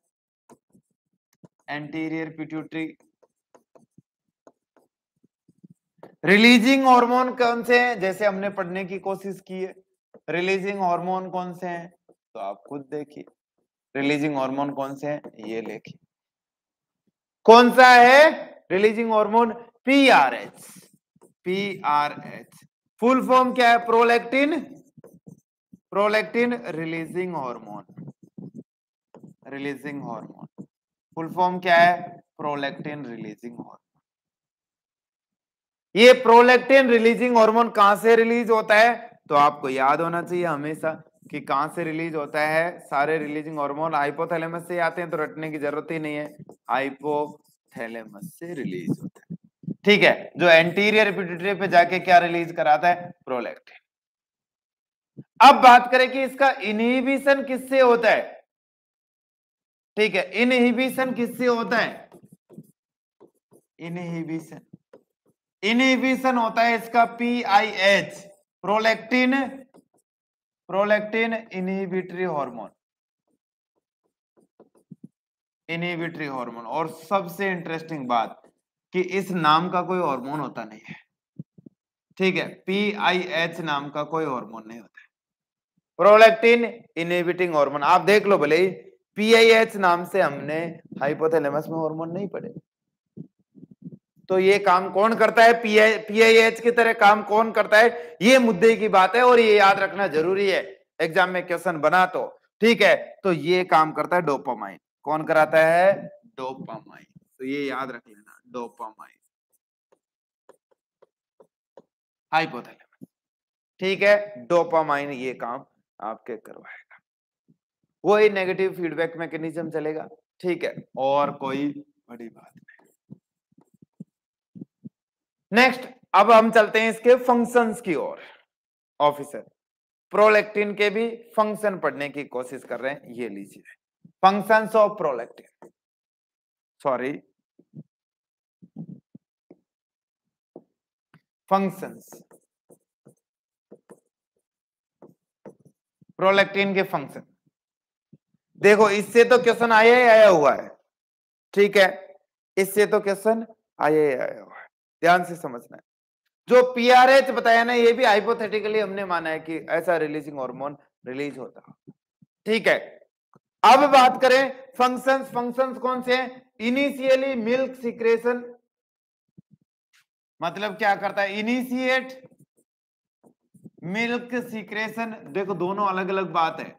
एंटीरियर पिट्यूटरी। रिलीजिंग हार्मोन कौन से हैं? जैसे हमने पढ़ने की कोशिश की है, रिलीजिंग हार्मोन कौन से हैं? तो आप खुद देखिए, रिलीजिंग हार्मोन कौन से हैं, ये लिखिए। कौन सा है releasing hormone? PRH, PRH full form क्या है? Prolactin, prolactin releasing hormone, releasing hormone full form क्या है? Prolactin releasing hormone. ये प्रोलैक्टिन रिलीजिंग हार्मोन कहां से रिलीज होता है? तो आपको याद होना चाहिए हमेशा कि कहां से रिलीज होता है। सारे रिलीजिंग हार्मोन हाइपोथैलेमस से आते हैं, तो रटने की जरूरत ही नहीं है, हाइपोथैलेमस से रिलीज होता है। ठीक है, जो एंटीरियर पिट्यूटरी पे जाके क्या रिलीज कराता है? प्रोलैक्टिन। अब बात करें कि इसका इनहिबिशन किससे होता है? ठीक है, इनहिबिशन किससे होता है? इनहिबिशन, इनहिबिशन होता है इसका PIH, prolactin, prolactin inhibitory hormone, inhibitory hormone. और सबसे इंटरेस्टिंग बात कि इस नाम का कोई हार्मोन होता नहीं है। ठीक है, PIH नाम का कोई हार्मोन नहीं होता है, प्रोलैक्टिन इनहिबिटिंग हार्मोन। आप देख लो भले ही, PIH नाम से हमने हाइपोथैलेमस में हार्मोन नहीं पढ़े। तो ये काम कौन करता है? PIH की तरह काम कौन करता है? ये मुद्दे की बात है और ये याद रखना जरूरी है, एग्जाम में क्वेश्चन बना तो। ठीक है, तो ये काम करता है डोपामाइन। कौन कराता है? डोपामाइन। तो ये याद रख लेना, डोपामाइन, हाइपोथैलेमस। ठीक है, डोपामाइन ये काम आपके करवाएगा, वही नेगेटिव फीडबैक मैकेनिज्म चलेगा। ठीक है, और कोई बड़ी बात नहीं। नेक्स्ट, अब हम चलते हैं इसके फंक्शंस की ओर। ऑफिसर, प्रोलैक्टिन के भी फंक्शन पढ़ने की कोशिश कर रहे हैं। ये लीजिए functions of prolactin, sorry functions, prolactin के फंक्शन। देखो इससे तो क्वेश्चन आया ही आया हुआ है, ठीक है, इससे तो क्वेश्चन आया ही आया हुआ है, ध्यान से समझना है। जो पीआरएच बताया ना, ये भी हाइपोथेटिकली हमने माना है कि ऐसा रिलीजिंग हार्मोन रिलीज होता, ठीक है। अब बात करें फंक्शंस, फंक्शंस कौन से हैं? इनिशियली मिल्क सिक्रेशन, मतलब क्या करता है? Initiate milk secretion. देखो दोनों अलग अलग बात है।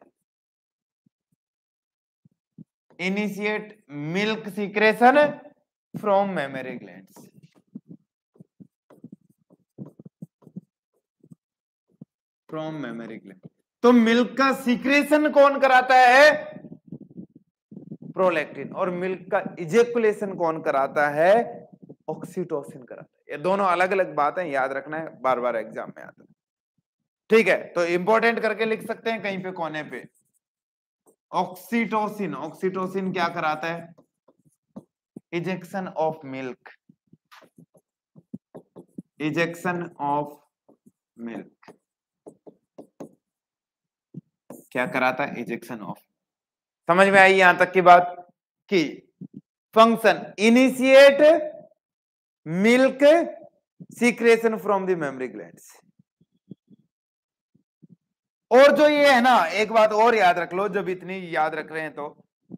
Initiate milk secretion from mammary glands, from memory gland. तो मिल्क का सिक्रेशन कौन कराता है? प्रोलैक्टिन। और मिल्क का इजेकुलेशन कौन कराता है? ऑक्सीटोसिन कराता है। ये दोनों अलग अलग बात है, याद रखना है, बार बार एग्जाम में आता है, ठीक है। तो इंपॉर्टेंट करके लिख सकते हैं कहीं पे कोने पे। ऑक्सीटोसिन, ऑक्सीटोसिन क्या कराता है? Ejection of milk, ejection of milk क्या कराता है? Ejection of. समझ में आई यहां तक की बात? कि function initiate milk secretion from the mammary glands. और जो ये है ना, एक बात और याद रख लो, जब इतनी याद रख रहे हैं तो,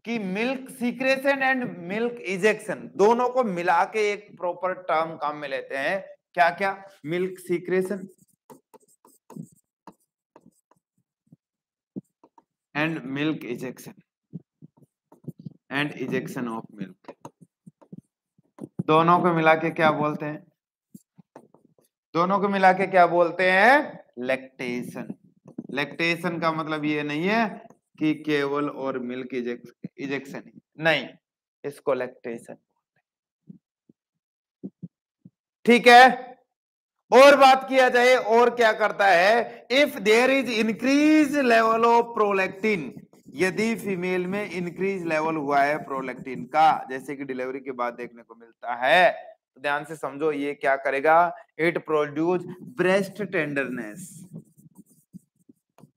कि milk secretion and milk ejection दोनों को मिला के एक प्रॉपर टर्म काम में लेते हैं। क्या क्या? Milk secretion and milk ejection, and ejection of milk, दोनों को मिला के क्या बोलते हैं? दोनों को मिला के क्या बोलते हैं? लैक्टेशन। लैक्टेशन का मतलब ये नहीं है कि केवल और मिल्क इजेक्शन ही, नहीं, इसको लैक्टेशन, ठीक है। और बात किया जाए और क्या करता है? If there is increase level of prolactin, यदि फीमेल में इंक्रीज लेवल हुआ है प्रोलैक्टिन का, जैसे कि डिलीवरी के बाद देखने को मिलता है, तो ध्यान से समझो ये क्या करेगा? It produce breast tenderness,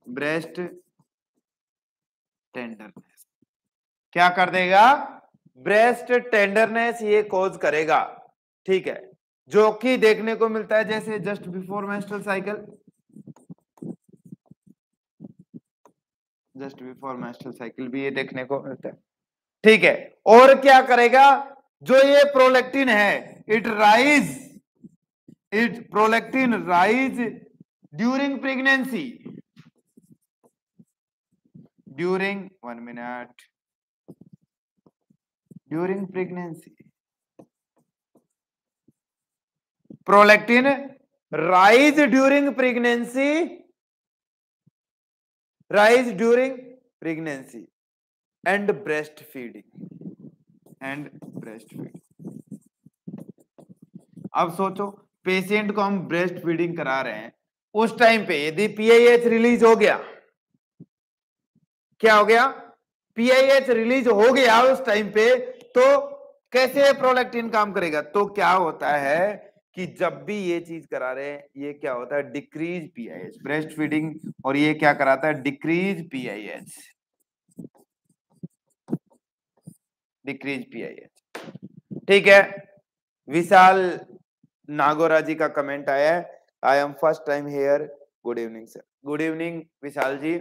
breast tenderness क्या कर देगा? ब्रेस्ट टेंडरनेस ये कॉज करेगा, ठीक है, जो कि देखने को मिलता है जैसे just before menstrual cycle, just before menstrual cycle भी ये देखने को मिलता है, ठीक है। और क्या करेगा? जो ये प्रोलैक्टिन है, it rise, it prolactin rise during pregnancy, during 1 minute, during pregnancy prolactin rise during pregnancy, rise during pregnancy and breast feeding, and breast feeding. अब सोचो पेशेंट को हम ब्रेस्ट फीडिंग करा रहे हैं, उस टाइम पे यदि पीआईएच रिलीज हो गया, क्या हो गया? पीआईएच रिलीज हो गया उस टाइम पे, तो कैसे प्रोलैक्टिन काम करेगा? तो क्या होता है कि जब भी ये चीज करा रहे हैं, ये क्या होता है? डिक्रीज पीआईएच, ब्रेस्ट फीडिंग, और ये क्या कराता है? डिक्रीज पीआईएच, डिक्रीज पीआईएच, ठीक है। विशाल नागोरा जी का कमेंट आया है, I am first time here, good evening sir. Good evening Vishal ji.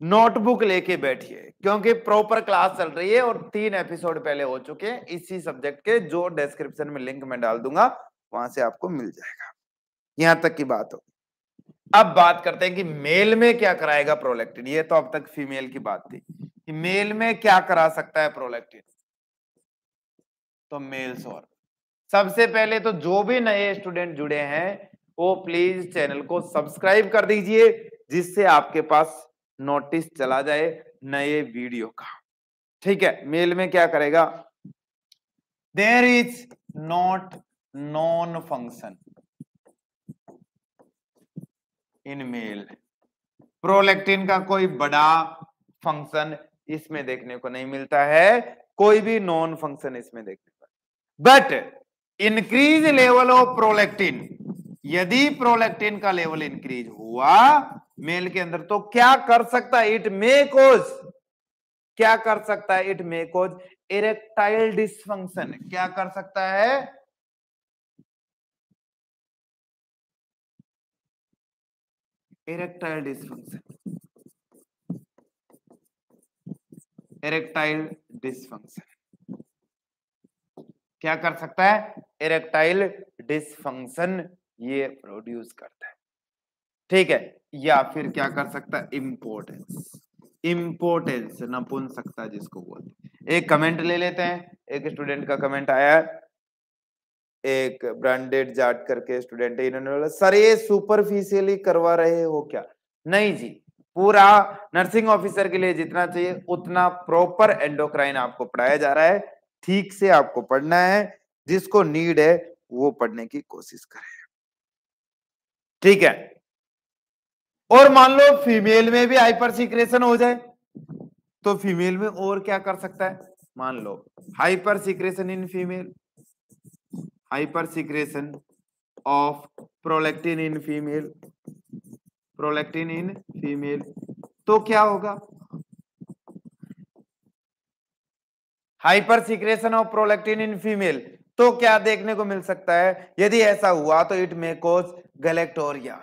Notebook लेके बैठिए क्योंकि प्रॉपर क्लास चल रही है और 3 एपिसोड पहले हो चुके हैं इसी सब्जेक्ट के, जो डिस्क्रिप्शन में लिंक मैं डाल दूंगा, वहां से आपको मिल जाएगा। यहां तक की बात हो। अब बात करते हैं कि मेल में क्या कराएगा प्रोलैक्टिन। ये तो अब तक फीमेल की बात थी कि मेल में क्या करा सकता है प्रोलैक्टिन। तो मेल्स, और सबसे पहले तो जो भी नए स्टूडेंट जुड़े हैं वो प्लीज चैनल को सब्सक्राइब कर दीजिए, जिससे आपके पास नोटिस चला जाए नए वीडियो का, ठीक है। मेल में क्या करेगा? There is not non function in male, prolactin का कोई बड़ा फंक्शन इसमें देखने को नहीं मिलता है, कोई भी नॉन फंक्शन इसमें देखने को, but increase level of prolactin, यदि प्रोलैक्टिन का लेवल इंक्रीज हुआ मेल के अंदर तो क्या कर सकता है, इट मे कोज, क्या कर सकता है, it may cause erectile dysfunction, क्या कर सकता है, इरेक्टाइल डिसफंक्शन, इरेक्टाइल डिसफंक्शन क्या कर सकता है, इरेक्टाइल डिसफंक्शन ये प्रोड्यूस करता है, ठीक है, या फिर क्या कर सकता है, इम्पोर्टेंस, इम्पोर्टेंस नपुंसकता जिसको बोलते हैं। एक कमेंट ले लेते हैं, एक स्टूडेंट का कमेंट आया है, एक ब्रांडेड जाट करके स्टूडेंट है, इन्होंने बोला सर ये सुपरफिशियली करवा रहे हो क्या, नहीं जी, पूरा नर्सिंग ऑफिसर के लिए जितना चाहिए उतना प्रॉपर एंडोक्राइन आपको पढ़ाया जा रहा है, ठीक से आपको पढ़ना है, जिसको नीड है वो पढ़ने की कोशिश करें, ठीक है। और मान लो फीमेल में भी हाइपर सीक्रेशन हो जाए तो फीमेल में और क्या कर सकता है, मान लो hyper secretion in female, hyper secretion of prolactin in female, prolactin in female, तो क्या होगा, hyper secretion of prolactin in female, तो क्या देखने को मिल सकता है, यदि ऐसा हुआ तो it may cause galactorrhoea,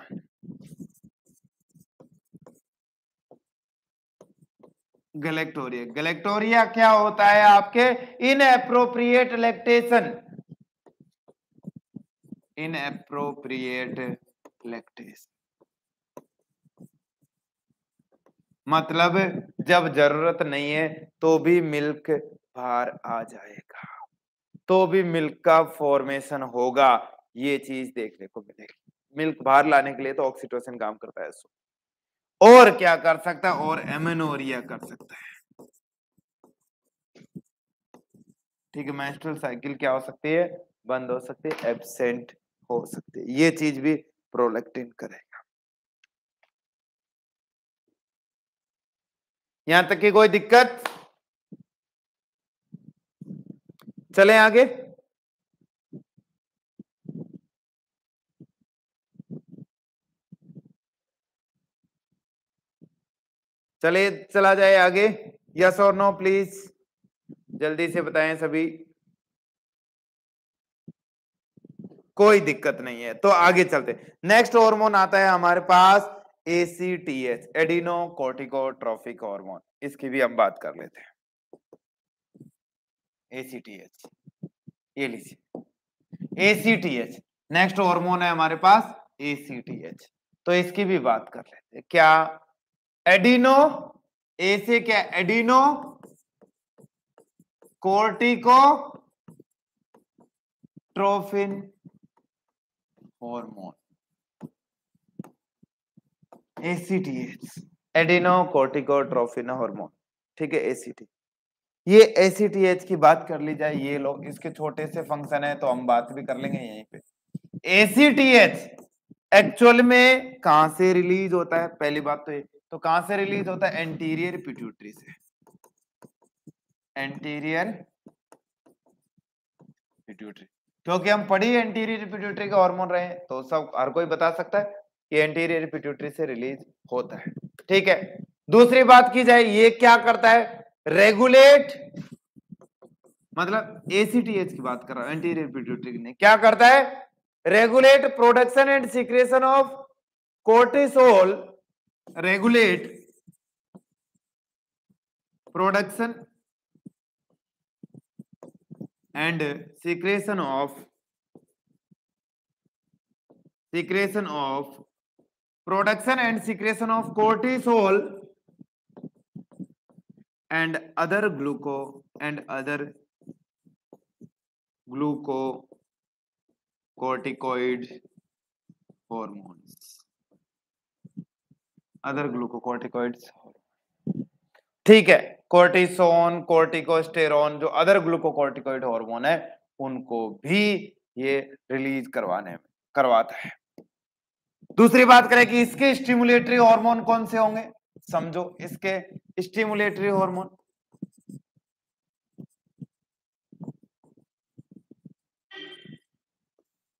galactorrhoea, galactorrhoea क्या होता है आपके, इनएप्रोप्रिएट लैक्टेशन, इनएप्रोप्रिएट लैक्टेशन, मतलब जब जरूरत नहीं है तो भी मिल्क बाहर आ जाएगा, तो भी मिल्क का फॉर्मेशन होगा, ये चीज देखने को मिलेगी, मिल्क बाहर लाने के लिए तो ऑक्सीटोसिन काम करता है, और क्या कर सकता है, और एमेनोरिया कर सकता है, ठीक है, मेंस्ट्रुअल साइकिल क्या हो सकती है, बंद हो सकती है, एब्सेंट हो सकती है, ये चीज भी प्रोलैक्टिन करेगा। यहां तक की कोई दिक्कत, चलें आगे, चले चला जाए आगे, यस और नो प्लीज, जल्दी से बताएं सभी, कोई दिक्कत नहीं है तो आगे चलते, नेक्स्ट हार्मोन आता है हमारे पास ACTH, एडिनो कोर्टिकोट्रोफिक हार्मोन, इसकी भी हम बात कर लेते हैं, ACTH, ये लीजिए ACTH, नेक्स्ट हार्मोन है हमारे पास ACTH, तो इसकी भी बात कर लेते हैं, क्या एडिनो, ए से क्या, adeno corticotrophin hormone, ACTH, adeno corticotrophin hormone, ठीक है, ACTH, ये ACTH की बात कर ली जाए, ये लोग इसके छोटे से फंक्शन है तो हम बात भी कर लेंगे यहीं पे। ACTH एक्चुअल में कहां से रिलीज होता है, पहली बात तो ये, तो कहां से रिलीज होता है, एंटीरियर पिट्यूटरी से, एंटीरियर पिट्यूटरी, क्योंकि हम पढ़ी एंटीरियर पिट्यूटरी का हार्मोन रहे हैं तो सब हर कोई बता सकता है कि एंटीरियर पिट्यूटरी से रिलीज होता है, ठीक है। दूसरी बात की जाए, ये क्या करता है, रेगुलेट, मतलब ACTH की बात कर रहा हूं, एंटीरियर पिट्यूटरी ने क्या करता है, regulate production and secretion of cortisol, regulate production and secretion of production and secretion of cortisol and other glucocorticoid hormones, other glucocorticoids, ठीक है, कोर्टिसोन, कोर्टिकोस्टेरोन, जो अदर ग्लूकोकॉर्टिकॉइड हार्मोन है उनको भी ये रिलीज करवाता है, दूसरी बात करें कि इसके स्टिमुलेटरी हार्मोन कौन से होंगे, समझो इसके स्टिमुलेटरी हार्मोन,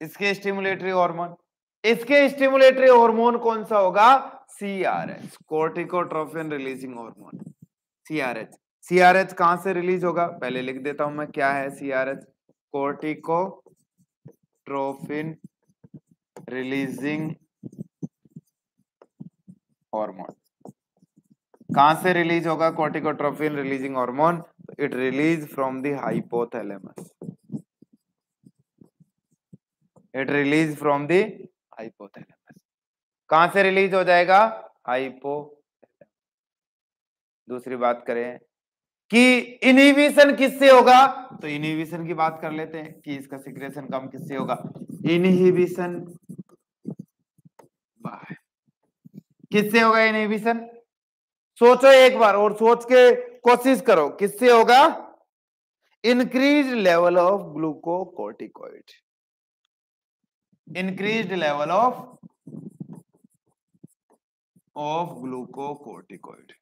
इसके स्टिमुलेटरी हार्मोन, इसके स्टिमुलेटरी हार्मोन कौन सा होगा, CRH, corticotrophin releasing hormone, CRH. CRH कहां से रिलीज होगा, पहले लिख देता हूं मैं क्या है सीआरएच, कोर्टिकोट्रोफिन रिलीजिंग हार्मोन। कहां से रिलीज होगा corticotrophin releasing hormone, it release from the hypothalamus, it release from the hypothalamus. कहां से रिलीज हो जाएगा, हाइपो। दूसरी बात करें कि इनहिबिशन किससे होगा, तो इनहिबिशन की बात कर लेते हैं कि इसका सिक्रेशन कम किससे होगा, इनहिबिशन बाय, किससे होगा इनहिबिशन, सोचो एक बार और सोच के कोशिश करो किससे होगा, increase level of glucocorticoid, increase level of glucocorticoid.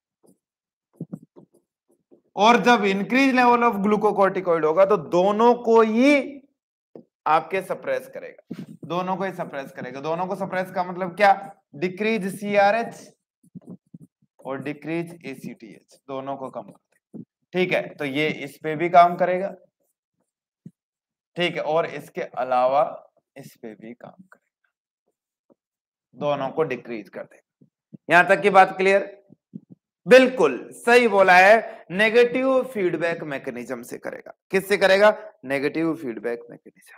और जब इंक्रीज लेवल ऑफ ग्लूकोकोर्टिकोइड होगा तो दोनों को ही आपके सप्रेस करेगा, दोनों को ही सप्रेस करेगा। दोनों को सप्रेस का मतलब क्या, डिक्रीज सीआरएच और डिक्रीज एसीटीएच, दोनों को कम कर देगा। ठीक है, तो ये इस पे भी काम करेगा, ठीक है, और इसके अलावा इस पे भी काम करेगा, दोनों को डिक्रीज कर देगा। यहां तक की बात क्लियर, बिल्कुल सही बोला है, नेगेटिव फीडबैक मैकेनिज्म से करेगा, किससे करेगा, नेगेटिव फीडबैक मैकेनिज्म।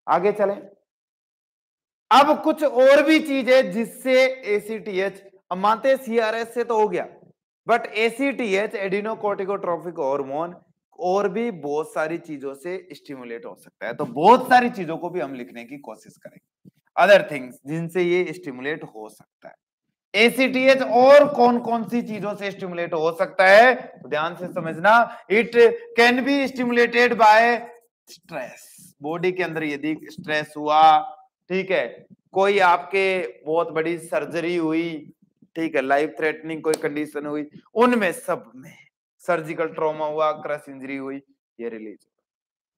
आगे चलें, अब कुछ और भी चीजें जिससे एसीटीएच, अब मानते सीआरएस से तो हो गया, बट एसीटीएच एडिनोकोर्टिकोट्रोफिक हार्मोन और भी बहुत सारी चीजों से स्टिमुलेट हो सकता है, तो बहुत सारी चीजों को भी हम लिखने की कोशिश करेंगे, अदर थिंग्स जिनसे ये स्टिमुलेट हो सकता है। एसीटीएच और कौन कौन सी चीजों से स्टिमुलेट हो सकता है, तो ध्यान से समझना, it can be stimulated by stress, body के अंदर यदि स्ट्रेस हुआ, ठीक है, कोई आपके बहुत बड़ी सर्जरी हुई, ठीक है, लाइफ थ्रेटनिंग कोई कंडीशन हुई, उनमें सब में सर्जिकल ट्रॉमा हुआ, क्रश इंजरी हुई, ये रिलीज,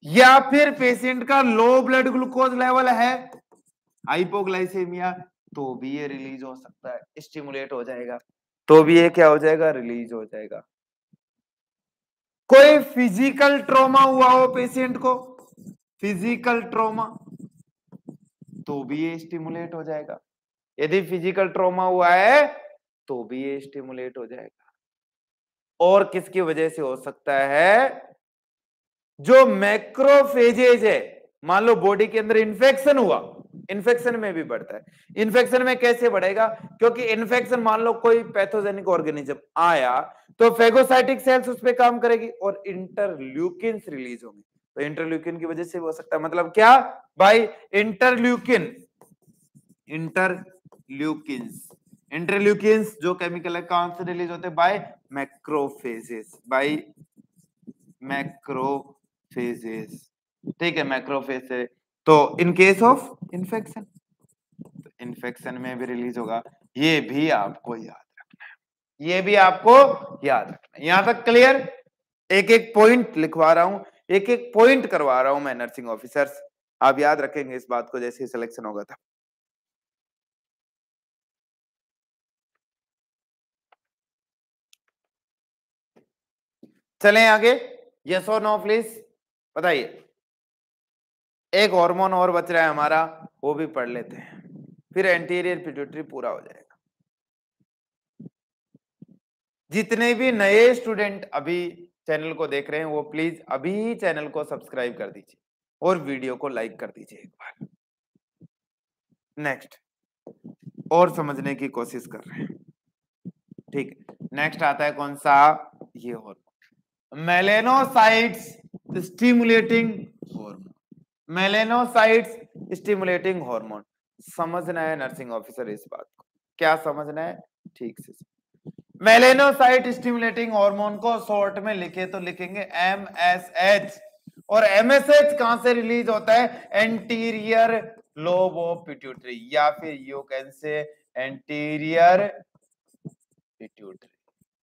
या फिर पेशेंट का लो ब्लड ग्लूकोज लेवल है, हाइपोग्लाइसेमिया, तो भी ये रिलीज हो सकता है, स्टिमुलेट हो जाएगा, तो भी ये क्या हो जाएगा, रिलीज हो जाएगा। कोई फिजिकल ट्रॉमा हुआ हो पेशेंट को, फिजिकल ट्रॉमा, तो भी ये स्टिमुलेट हो जाएगा, यदि फिजिकल ट्रॉमा हुआ है तो भी ये स्टिमुलेट हो जाएगा। और किसकी वजह से हो सकता है, जो मैक्रोफेजेज है, मान लो बॉडी के अंदर इन्फेक्शन हुआ, इन्फेक्शन में भी बढ़ता है, इन्फेक्शन में कैसे बढ़ेगा, क्योंकि इन्फेक्शन मान लो कोई पैथोजेनिक ऑर्गेनिज्म आया तो फेगोसाइटिक सेल्स उस पर काम करेगी और इंटरल्यूकिन्स रिलीज होंगे, तो इंटरल्यूकिन की वजह से हो सकता है, मतलब क्या भाई, इंटरल्यूकिन, इंटरल्यूकिन्स, इंटरल्यूकिन्स जो केमिकल है कहां से रिलीज होते हैं, बाय मैक्रोफेजेस, बाय मैक्रोफेजेस, ठीक है, मैक्रोफेज से, तो इन केस ऑफ इन्फेक्शन, तो इन्फेक्शन में भी रिलीज होगा, ये भी आपको याद रखना है, ये भी आपको याद रखना है। यहां तक क्लियर, एक एक पॉइंट लिखवा रहा हूं, एक एक पॉइंट करवा रहा हूं मैं नर्सिंग ऑफिसर्स, आप याद रखेंगे इस बात को जैसे सिलेक्शन होगा था। चलें आगे, यस और नो प्लीज बताइए। एक हार्मोन और बच रहा है हमारा, वो भी पढ़ लेते हैं, फिर एंटीरियर पिट्यूटरी पूरा हो जाएगा। जितने भी नए स्टूडेंट अभी चैनल को देख रहे हैं वो प्लीज अभी चैनल को सब्सक्राइब कर दीजिए और वीडियो को लाइक कर दीजिए एक बार। नेक्स्ट, और समझने की कोशिश कर रहे हैं, ठीक है, नेक्स्ट आता है कौन सा, ये hormone, melanocytes stimulating hormone, melanocytes stimulating hormone, समझना है नर्सिंग ऑफिसर इस बात को, क्या समझना है, ठीक से। मेलेनोसाइट स्टिमुलेटिंग हार्मोन को शॉर्ट में लिखे तो लिखेंगे एमएसएच, और एमएसएच कहां से रिलीज होता है, एंटीरियर लोब ऑफ पिट्यूटरी, या फिर you can say anterior pituitary.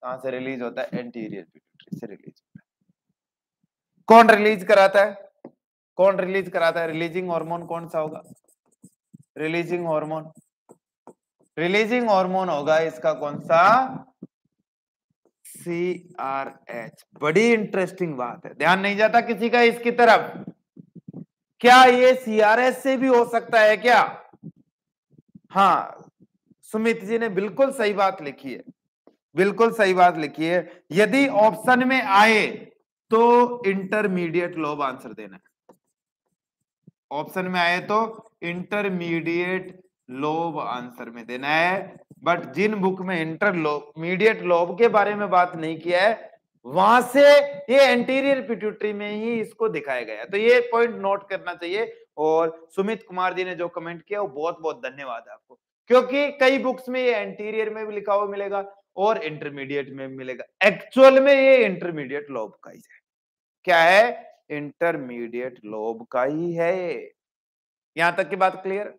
कहां से रिलीज होता है? एंटीरियर पिट्यूटरी से रिलीज होता है। कौन रिलीज कराता है? कौन रिलीज कराता है? रिलीजिंग हार्मोन कौन सा होगा? रिलीजिंग हार्मोन, रिलीजिंग हार्मोन होगा इसका कौन सा? CRH। बड़ी इंटरेस्टिंग बात है, ध्यान नहीं जाता किसी का इसकी तरफ। क्या ये CRH से भी हो सकता है क्या? हाँ, सुमित जी ने बिल्कुल सही बात लिखी है, बिल्कुल सही बात लिखी है। यदि ऑप्शन में आए तो इंटरमीडिएट लोब आंसर देना है। ऑप्शन में आए तो इंटरमीडिएट लोब आंसर में देना है। बट जिन बुक में इंटरमीडिएट लोब के बारे में बात नहीं किया है, वहां से ये एंटीरियर पिट्यूटरी में ही इसको दिखाया गया, तो ये पॉइंट नोट करना चाहिए। और सुमित कुमार जी ने जो कमेंट किया वो बहुत बहुत धन्यवाद आपको, क्योंकि कई बुक्स में ये एंटीरियर में भी लिखा हुआ मिलेगा और इंटरमीडिएट में भी मिलेगा। एक्चुअल में ये इंटरमीडिएट लोब का ही है। क्या है? इंटरमीडिएट लोब का ही है। यहां तक की बात क्लियर?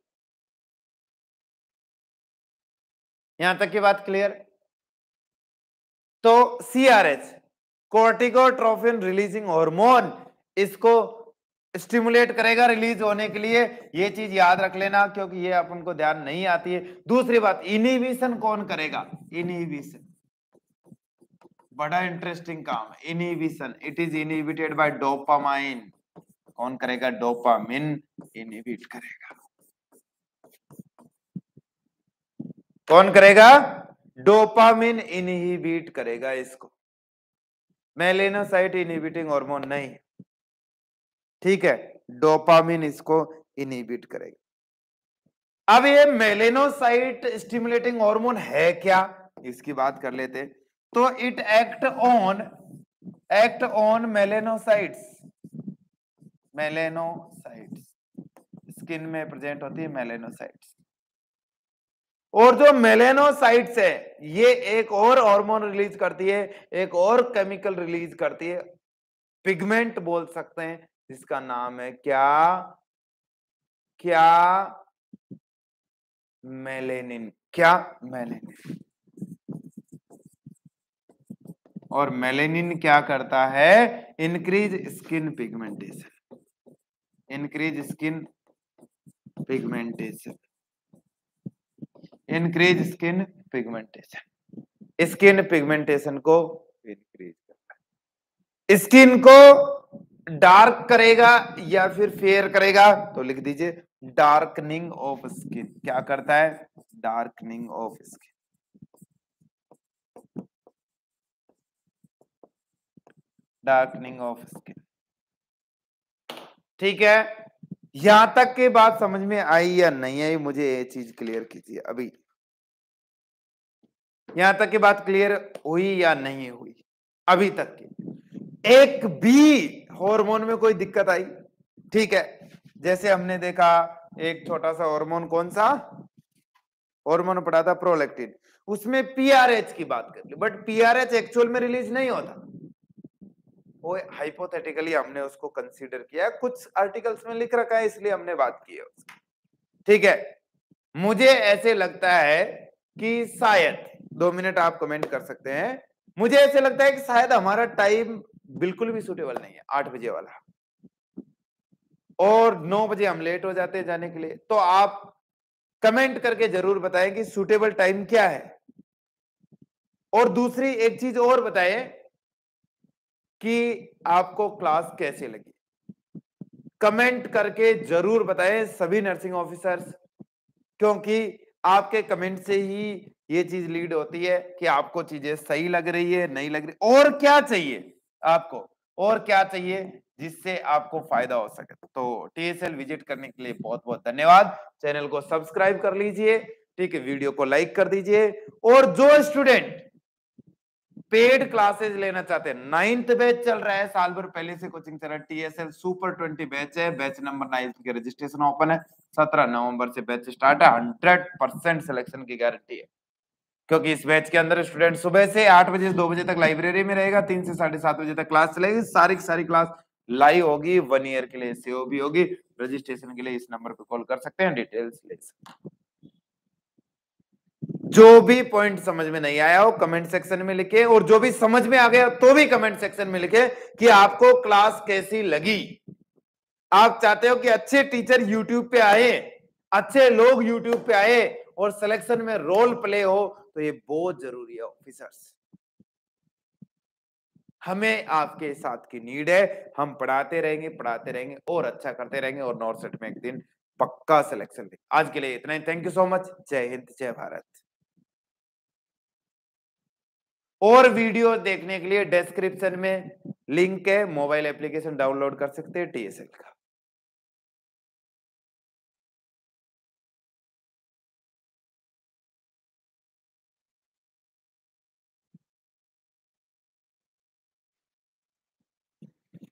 यहां तक की बात क्लियर? तो CRH, कोर्टिकोट्रोफिन रिलीजिंग हार्मोन, इसको स्टिमुलेट करेगा रिलीज होने के लिए। ये चीज याद रख लेना, क्योंकि ये अपन को ध्यान नहीं आती है। दूसरी बात, इनहिबिशन कौन करेगा? इनहिबिशन बड़ा इंटरेस्टिंग काम है। Inhibition, it is inhibited by dopamine. कौन करेगा? डोपामिन इनहिबिट करेगा। कौन करेगा? डोपामिन इनहिबिट करेगा इसको। मेलेनोसाइट इनहिबिटिंग हार्मोन नहीं, ठीक है, डोपामिन इसको इनहिबिट करेगा। अब ये मेलेनोसाइट स्टिमुलेटिंग हार्मोन है क्या, इसकी बात कर लेते। तो it act on melanocytes, melanocytes skin में प्रेजेंट होती है मेलेनोसाइट्स। और जो मेलेनोसाइट्स है ये एक और हार्मोन रिलीज करती है, एक और केमिकल रिलीज करती है, पिगमेंट बोल सकते हैं, जिसका नाम है क्या? क्या? मेलेनिन। क्या? मेलेनिन। और मेलेनिन क्या करता है? Increase skin pigmentation, increase skin pigmentation, increase skin pigmentation, skin pigmentation को इंक्रीज करता है। स्किन को डार्क करेगा या फिर फेयर करेगा? तो लिख दीजिए डार्कनिंग ऑफ स्किन। क्या करता है? Darkening of skin, darkening of skin. ठीक है, यहां तक की बात समझ में आई या नहीं आई, मुझे ये चीज क्लियर कीजिए। अभी यहां तक की बात क्लियर हुई या नहीं हुई? अभी तक की एक भी हार्मोन में कोई दिक्कत आई? ठीक है, जैसे हमने देखा एक छोटा सा हार्मोन, कौन सा हार्मोन पढ़ा था? प्रोलैक्टिन। उसमें पीआरएच की बात कर ली, बट पीआरएच एक्चुअल में रिलीज नहीं होता, वो हाइपोथेटिकली हमने उसको कंसीडर किया है, कुछ आर्टिकल्स में लिख रखा है इसलिए हमने बात की है उसकी। ठीक है, मुझे ऐसे लगता है कि शायद 2 मिनट आप कमेंट कर सकते हैं, मुझे ऐसे लगता है कि शायद हमारा टाइम बिल्कुल भी सुटेबल नहीं है 8 बजे वाला, और 9 बजे हम लेट हो जाते हैं जाने के लिए। तो आप कमेंट करके जरूर बताएं कि सुटेबल टाइम क्या है। और दूसरी एक चीज और बताएं कि आपको क्लास कैसे लगी, कमेंट करके जरूर बताएं सभी नर्सिंग ऑफिसर्स, क्योंकि आपके कमेंट से ही ये चीज लीड होती है कि आपको चीजें सही लग रही है, नहीं लग रही, और क्या चाहिए आपको, और क्या चाहिए जिससे आपको फायदा हो सके। तो TSL विजिट करने के लिए बहुत बहुत धन्यवाद। चैनल को सब्सक्राइब कर लीजिए, ठीक है, वीडियो को लाइक कर दीजिए। और जो स्टूडेंट पेड क्लासेस लेना चाहते हैं, 9th बैच चल रहा है, साल भर पहले से कोचिंग चल रहा है, TSL सुपर 20 बैच है, बैच नंबर 9 के रजिस्ट्रेशन ओपन है, 17 नवंबर से बैच स्टार्ट है। 100% सिलेक्शन की गारंटी है, क्योंकि इस बैच के अंदर स्टूडेंट सुबह से 8 बजे से 2 बजे तक लाइब्रेरी में रहेगा, 3 से 7:30 बजे तक क्लास चलेगी, सारी की सारी क्लास लाइव होगी, 1 ईयर के लिए सेव भी होगी। रजिस्ट्रेशन के लिए इस नंबर पे कॉल कर सकते हैं, डिटेल्स ले सकते हैं। जो भी पॉइंट समझ में नहीं आया हो कमेंट सेक्शन में लिखे, और जो भी समझ में आ गया तो भी कमेंट सेक्शन में लिखे कि आपको क्लास कैसी लगी। आप चाहते हो कि अच्छे टीचर यूट्यूब पे आए, अच्छे लोग यूट्यूब पे आए और सिलेक्शन में रोल प्ले हो, तो ये बहुत जरूरी है ऑफिसर्स। हमें आपके साथ की नीड है, हम पढ़ाते रहेंगे और अच्छा करते रहेंगे, और नॉर्थ सेट में एक दिन पक्का सिलेक्शन दे। आज के लिए इतना ही। Thank you so much. जय हिंद, जय भारत। और वीडियो देखने के लिए डिस्क्रिप्शन में लिंक है, मोबाइल एप्लीकेशन डाउनलोड कर सकते हैं TSL का।